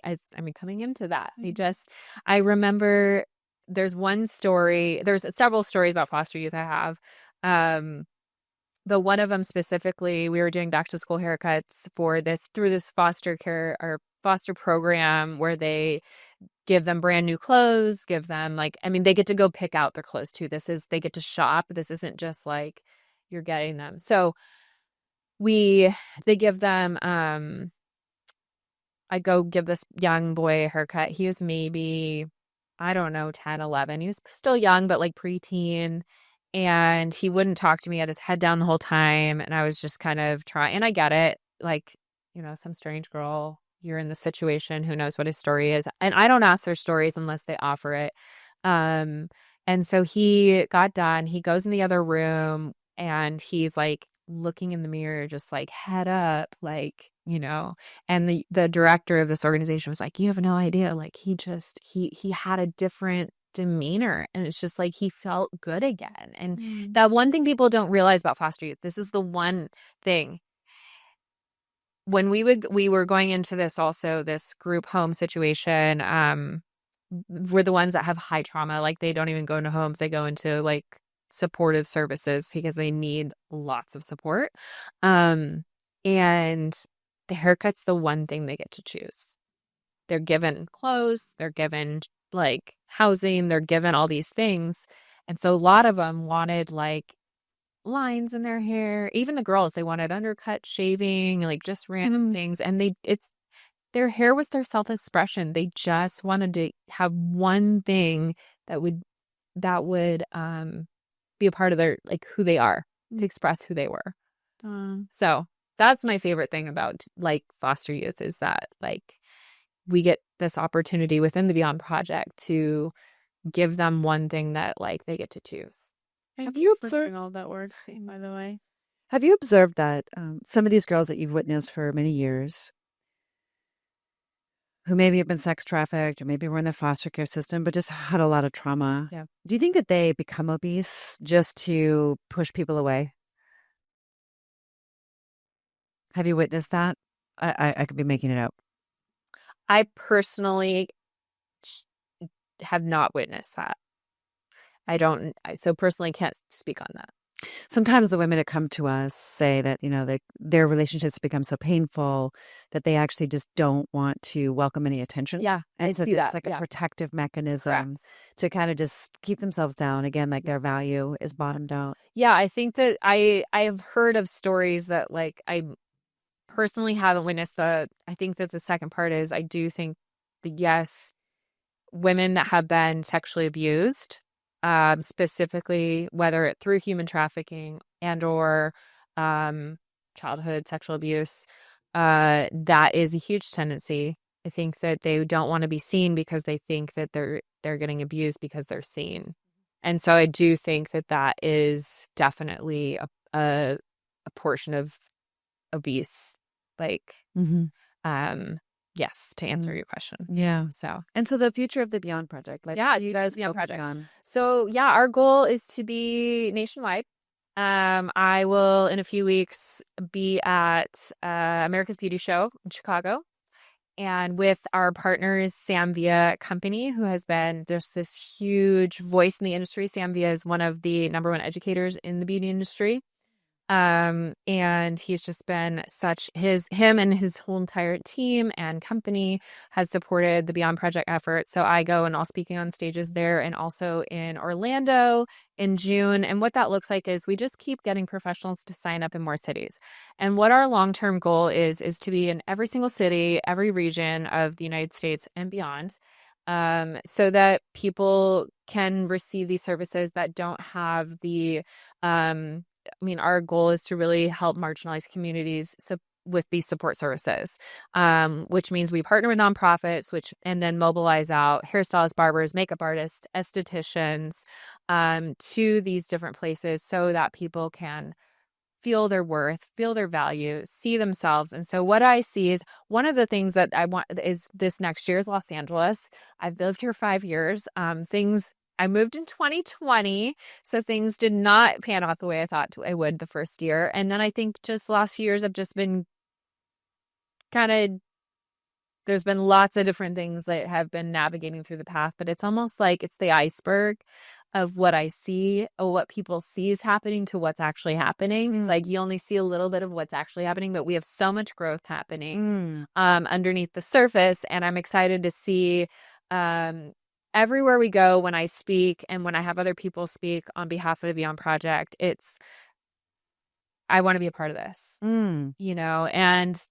coming into that, I remember there's several stories about foster youth I have. The one of them specifically, we were doing back to school haircuts through this foster care or foster program where they give them brand new clothes, give them they get to go pick out their clothes too. They get to shop. This isn't just like you're getting them. So they give them, I go give this young boy a haircut. He was maybe, I don't know, 10, 11. He was still young, but like preteen. And he wouldn't talk to me, had his head down the whole time. And I was just kind of trying, and I get it. Like, some strange girl, you're in the situation, who knows what his story is. And I don't ask their stories unless they offer it. And so he got done. He goes in the other room and he's like looking in the mirror, just like head up, like, and the director of this organization was like, you have no idea. Like he had a different demeanor, and it's just like he felt good again. And that one thing people don't realize about foster youth, this is the one thing. When we were going into this group home situation, we're the ones that have high trauma. Like they don't even go into homes. They go into like supportive services because they need lots of support. And the haircut's the one thing they get to choose. They're given clothes, they're given like housing, they're given all these things. And so a lot of them wanted like lines in their hair. Even the girls, they wanted undercut, shaving, like just random things. And their hair was their self-expression. They just wanted to have one thing that would be a part of their, like, who they are, to express who they were. So that's my favorite thing about like foster youth, is that like we get this opportunity within the Beyond Project to give them one thing that like they get to choose. Have you observed all that word, by the way? Have you observed that some of these girls that you've witnessed for many years, who maybe have been sex trafficked or maybe were in the foster care system, but just had a lot of trauma, do you think that they become obese just to push people away? Have you witnessed that? I could be making it up. I personally have not witnessed that. So personally can't speak on that. Sometimes the women that come to us say that, their relationships become so painful that they actually just don't want to welcome any attention. Yeah, and so I see that. It's like a protective mechanism to kind of just keep themselves down. Again, like their value is bottomed out. Yeah, I think that I have heard of stories that like I personally haven't witnessed. I think that the second part is I do think that yes, women that have been sexually abused, specifically whether through human trafficking and or childhood sexual abuse, that is a huge tendency. I think that they don't want to be seen because they think that they're getting abused because they're seen. And so I do think that is definitely a portion of obese, like, yes, to answer your question. Yeah. So the future of the Beyond Project, like, you guys Beyond Project. On? So our goal is to be nationwide. I will in a few weeks be at America's Beauty Show in Chicago, and with our partners Samvia Company, who has been just this huge voice in the industry. Samvia is one of the number one educators in the beauty industry. And he's just been him and his whole entire team and company has supported the Beyond Project effort. So I go and I'll speaking on stages there and also in Orlando in June. And what that looks like is we just keep getting professionals to sign up in more cities. And what our long-term goal is to be in every single city, every region of the United States and beyond. So that people can receive these services that don't have the, our goal is to really help marginalized communities with these support services, which means we partner with nonprofits, and then mobilize out hairstylists, barbers, makeup artists, estheticians, to these different places so that people can feel their worth, feel their value, see themselves. And so what I see is one of the things that I want is this next year is Los Angeles. I've lived here 5 years. I moved in 2020, so things did not pan out the way I thought I would the first year. And then I think just the last few years I've just been there's been lots of different things that have been navigating through the path, but it's almost like it's the iceberg of what I see or what people see is happening to what's actually happening. It's like you only see a little bit of what's actually happening, but we have so much growth happening underneath the surface. And I'm excited to see everywhere we go when I speak and when I have other people speak on behalf of the Beyond Project, I want to be a part of this, and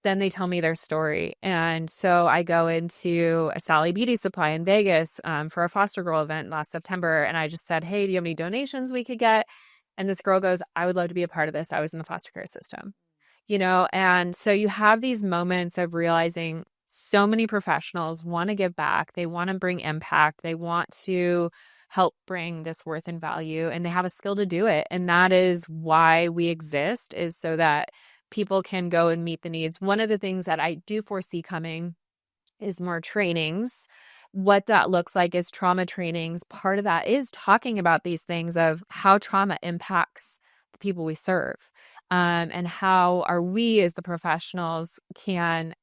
then they tell me their story. And so I go into a Sally Beauty Supply in Vegas for a foster girl event last September. And I just said, hey, do you have any donations we could get? And this girl goes, I would love to be a part of this. I was in the foster care system, and so you have these moments of realizing so many professionals want to give back. They want to bring impact. They want to help bring this worth and value, and they have a skill to do it. And that is why we exist, is so that people can go and meet the needs. One of the things that I do foresee coming is more trainings. What that looks like is trauma trainings. Part of that is talking about these things of how trauma impacts the people we serve, and how are we as the professionals can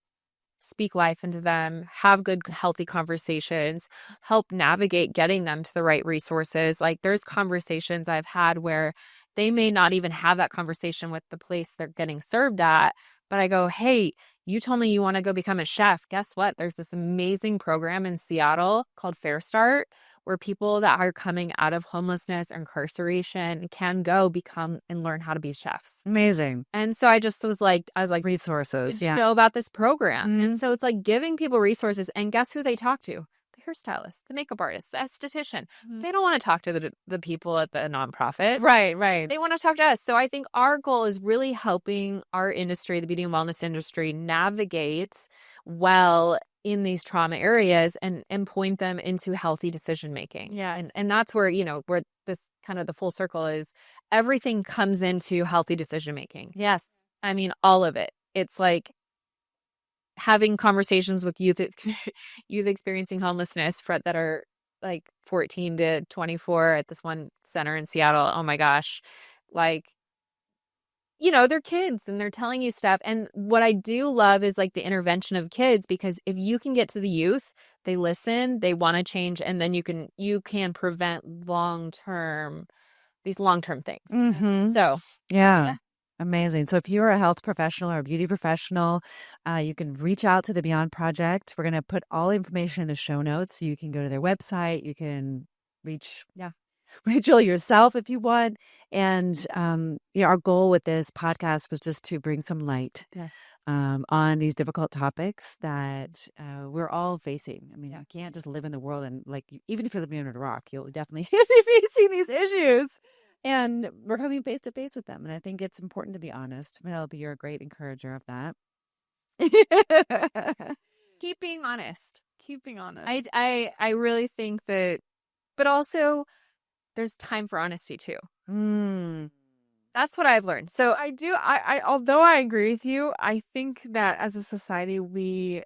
speak life into them, have good, healthy conversations, help navigate getting them to the right resources. Like there's conversations I've had where they may not even have that conversation with the place they're getting served at, but I go, hey, you told me you want to go become a chef. Guess what? There's this amazing program in Seattle called Fair Start, where people that are coming out of homelessness, incarceration can go become and learn how to be chefs. Amazing. And so I was like, Resources. Yeah. know about this program. And so it's like giving people resources, and guess who they talk to? The hairstylist, the makeup artist, the esthetician. They don't want to talk to the people at the nonprofit. Right. They want to talk to us. So I think our goal is really helping our industry, the beauty and wellness industry, navigate well in these trauma areas and point them into healthy decision making. Yes. And that's where, where this kind of the full circle is, everything comes into healthy decision making. Yes. I mean, all of it. It's like having conversations with youth experiencing homelessness that are like 14 to 24 at this one center in Seattle. Oh my gosh. Like, they're kids and they're telling you stuff. And what I do love is like the intervention of kids, because if you can get to the youth, they listen, they want to change, and then you can prevent these long-term things. Mm-hmm. So yeah. Amazing. So if you're a health professional or a beauty professional, you can reach out to the Beyond Project. We're going to put all information in the show notes. So you can go to their website. You can reach Rachel yourself if you want. And our goal with this podcast was just to bring some light on these difficult topics that we're all facing. I mean, you can't just live in the world and even if you're living under a rock, you'll definitely be facing these issues. And we're coming face to face with them. And I think it's important to be honest. Penelope, you're a great encourager of that. Keep being honest. I really think that, but also there's time for honesty too. That's what I've learned. So I although I agree with you, I think that as a society we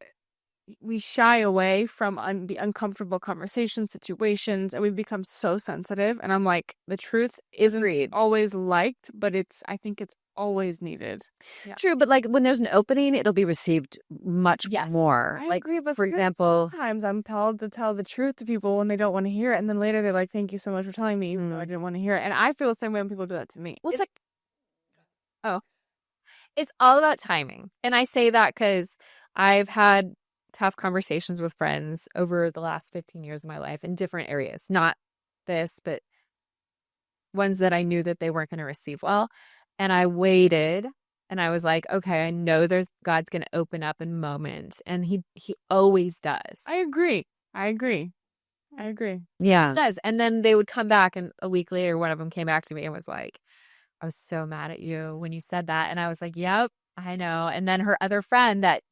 shy away from the uncomfortable conversation situations, and we become so sensitive. And I'm like, the truth isn't always liked, but I think it's always needed. Yeah. True, but when there's an opening, it'll be received much more. I agree, but for example, sometimes I'm told to tell the truth to people when they don't want to hear it, and then later they're like, "Thank you so much for telling me," even though I didn't want to hear it. And I feel the same way when people do that to me. Well, it's all about timing, and I say that because I've had tough conversations with friends over the last 15 years of my life in different areas, not this, but ones that I knew that they weren't going to receive well. And I waited, and I was like, okay, I know God's going to open up in moments, and he always does. I agree. Yeah. He does. And then they would come back, and a week later, one of them came back to me and was like, I was so mad at you when you said that. And I was like, yep, I know. And then her other friend that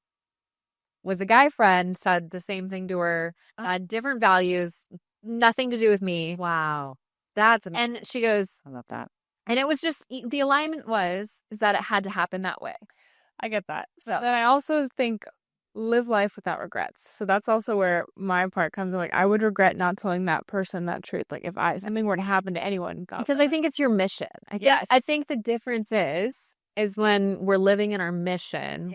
was a guy friend said the same thing to her, different values, nothing to do with me. Wow. That's amazing. And she goes, I love that. And it was just, the alignment is that it had to happen that way. I get that. So then I also think live life without regrets. So that's also where my part comes in. I would regret not telling that person that truth. If something were to happen to anyone. Because I think it's your mission. I think the difference is when we're living in our mission,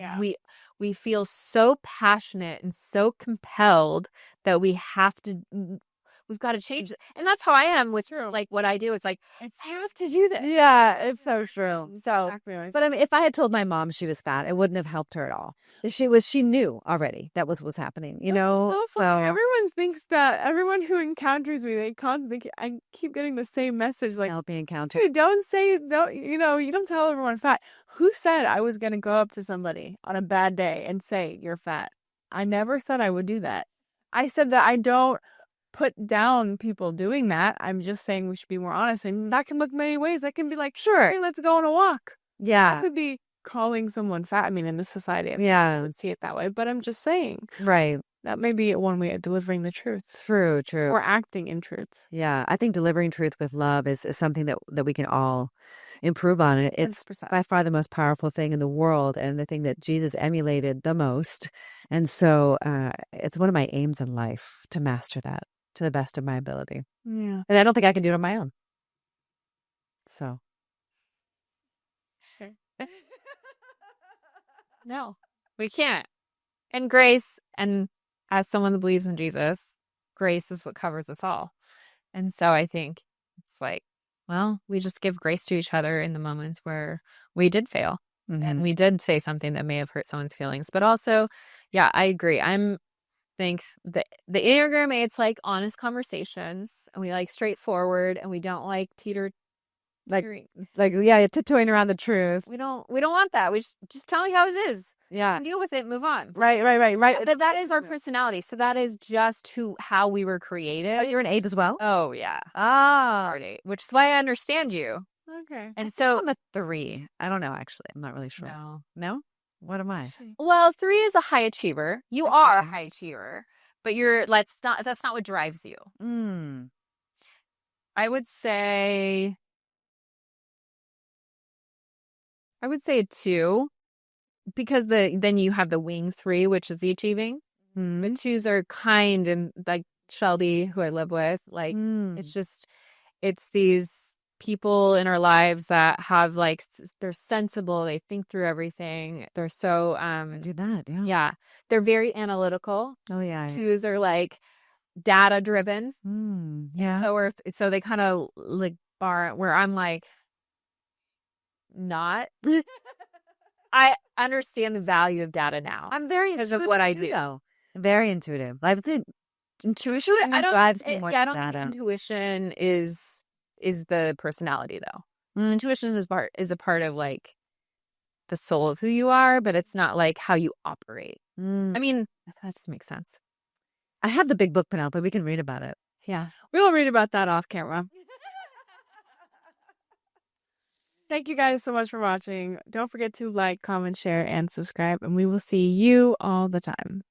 we feel so passionate and so compelled that we've got to change it. And that's how I am with what I do. It's I have to do this. Yeah, it's so true. So, exactly. But I mean, if I had told my mom she was fat, it wouldn't have helped her at all. She knew already that was happening, So everyone thinks that everyone who encounters me, I keep getting the same message. Helping encounter. You don't tell everyone fat. Who said I was going to go up to somebody on a bad day and say you're fat? I never said I would do that. I said that I don't put down people doing that. I'm just saying we should be more honest. And that can look many ways. That can be like, Sure. hey, let's go on a walk. That Yeah. could be calling someone fat. I mean, in this society, I Yeah. would see it that way. But I'm just saying Right. that may be one way of delivering the truth True. or acting in truth. Yeah. I think delivering truth with love is something that we can all improve on. It's 100%. by far the most powerful thing in the world and the thing that Jesus emulated the most. And so it's one of my aims in life to master that to the best of my ability. Yeah. And I don't think I can do it on my own. So. No, we can't. And grace, and as someone that believes in Jesus, grace is what covers us all. And so I think it's like, well, we just give grace to each other in the moments where we did fail and we did say something that may have hurt someone's feelings. But also, yeah, I agree. Think the Enneagram 8's like honest conversations, and we like straightforward, and we don't like tiptoeing around the truth. We don't want that. We just tell you how it is. Yeah. Deal with it, move on. Right. But that is our personality. So that is just how we were created. Oh, you're an 8 as well? Oh, yeah. Ah. Which is why I understand you. Okay. And so I'm a 3. I don't know, actually. I'm not really sure. No? What am I? Well, 3 is a high achiever. You are a high achiever, but that's not what drives you. I would say a 2, because then you have the wing 3, which is the achieving. The 2s are kind, and like Shelby, who I live with, like it's these people in our lives that have like they're sensible, they think through everything, they're so I do that. yeah, they're very analytical. Oh yeah. 2s are like data driven. Yeah. So they kind of like bar where I'm like not. I understand the value of data now. I'm very because of what I do. Though. Very intuitive. I've did intuition. I don't drives me more I than don't think data. intuition is the personality though. Intuition is a part of like the soul of who you are, but it's not like how you operate. I mean, that just makes sense. I have the big book, Penelope. We can read about it. Yeah. We'll read about that off camera. Thank you guys so much for watching. Don't forget to like, comment, share, and subscribe, and we will see you all the time.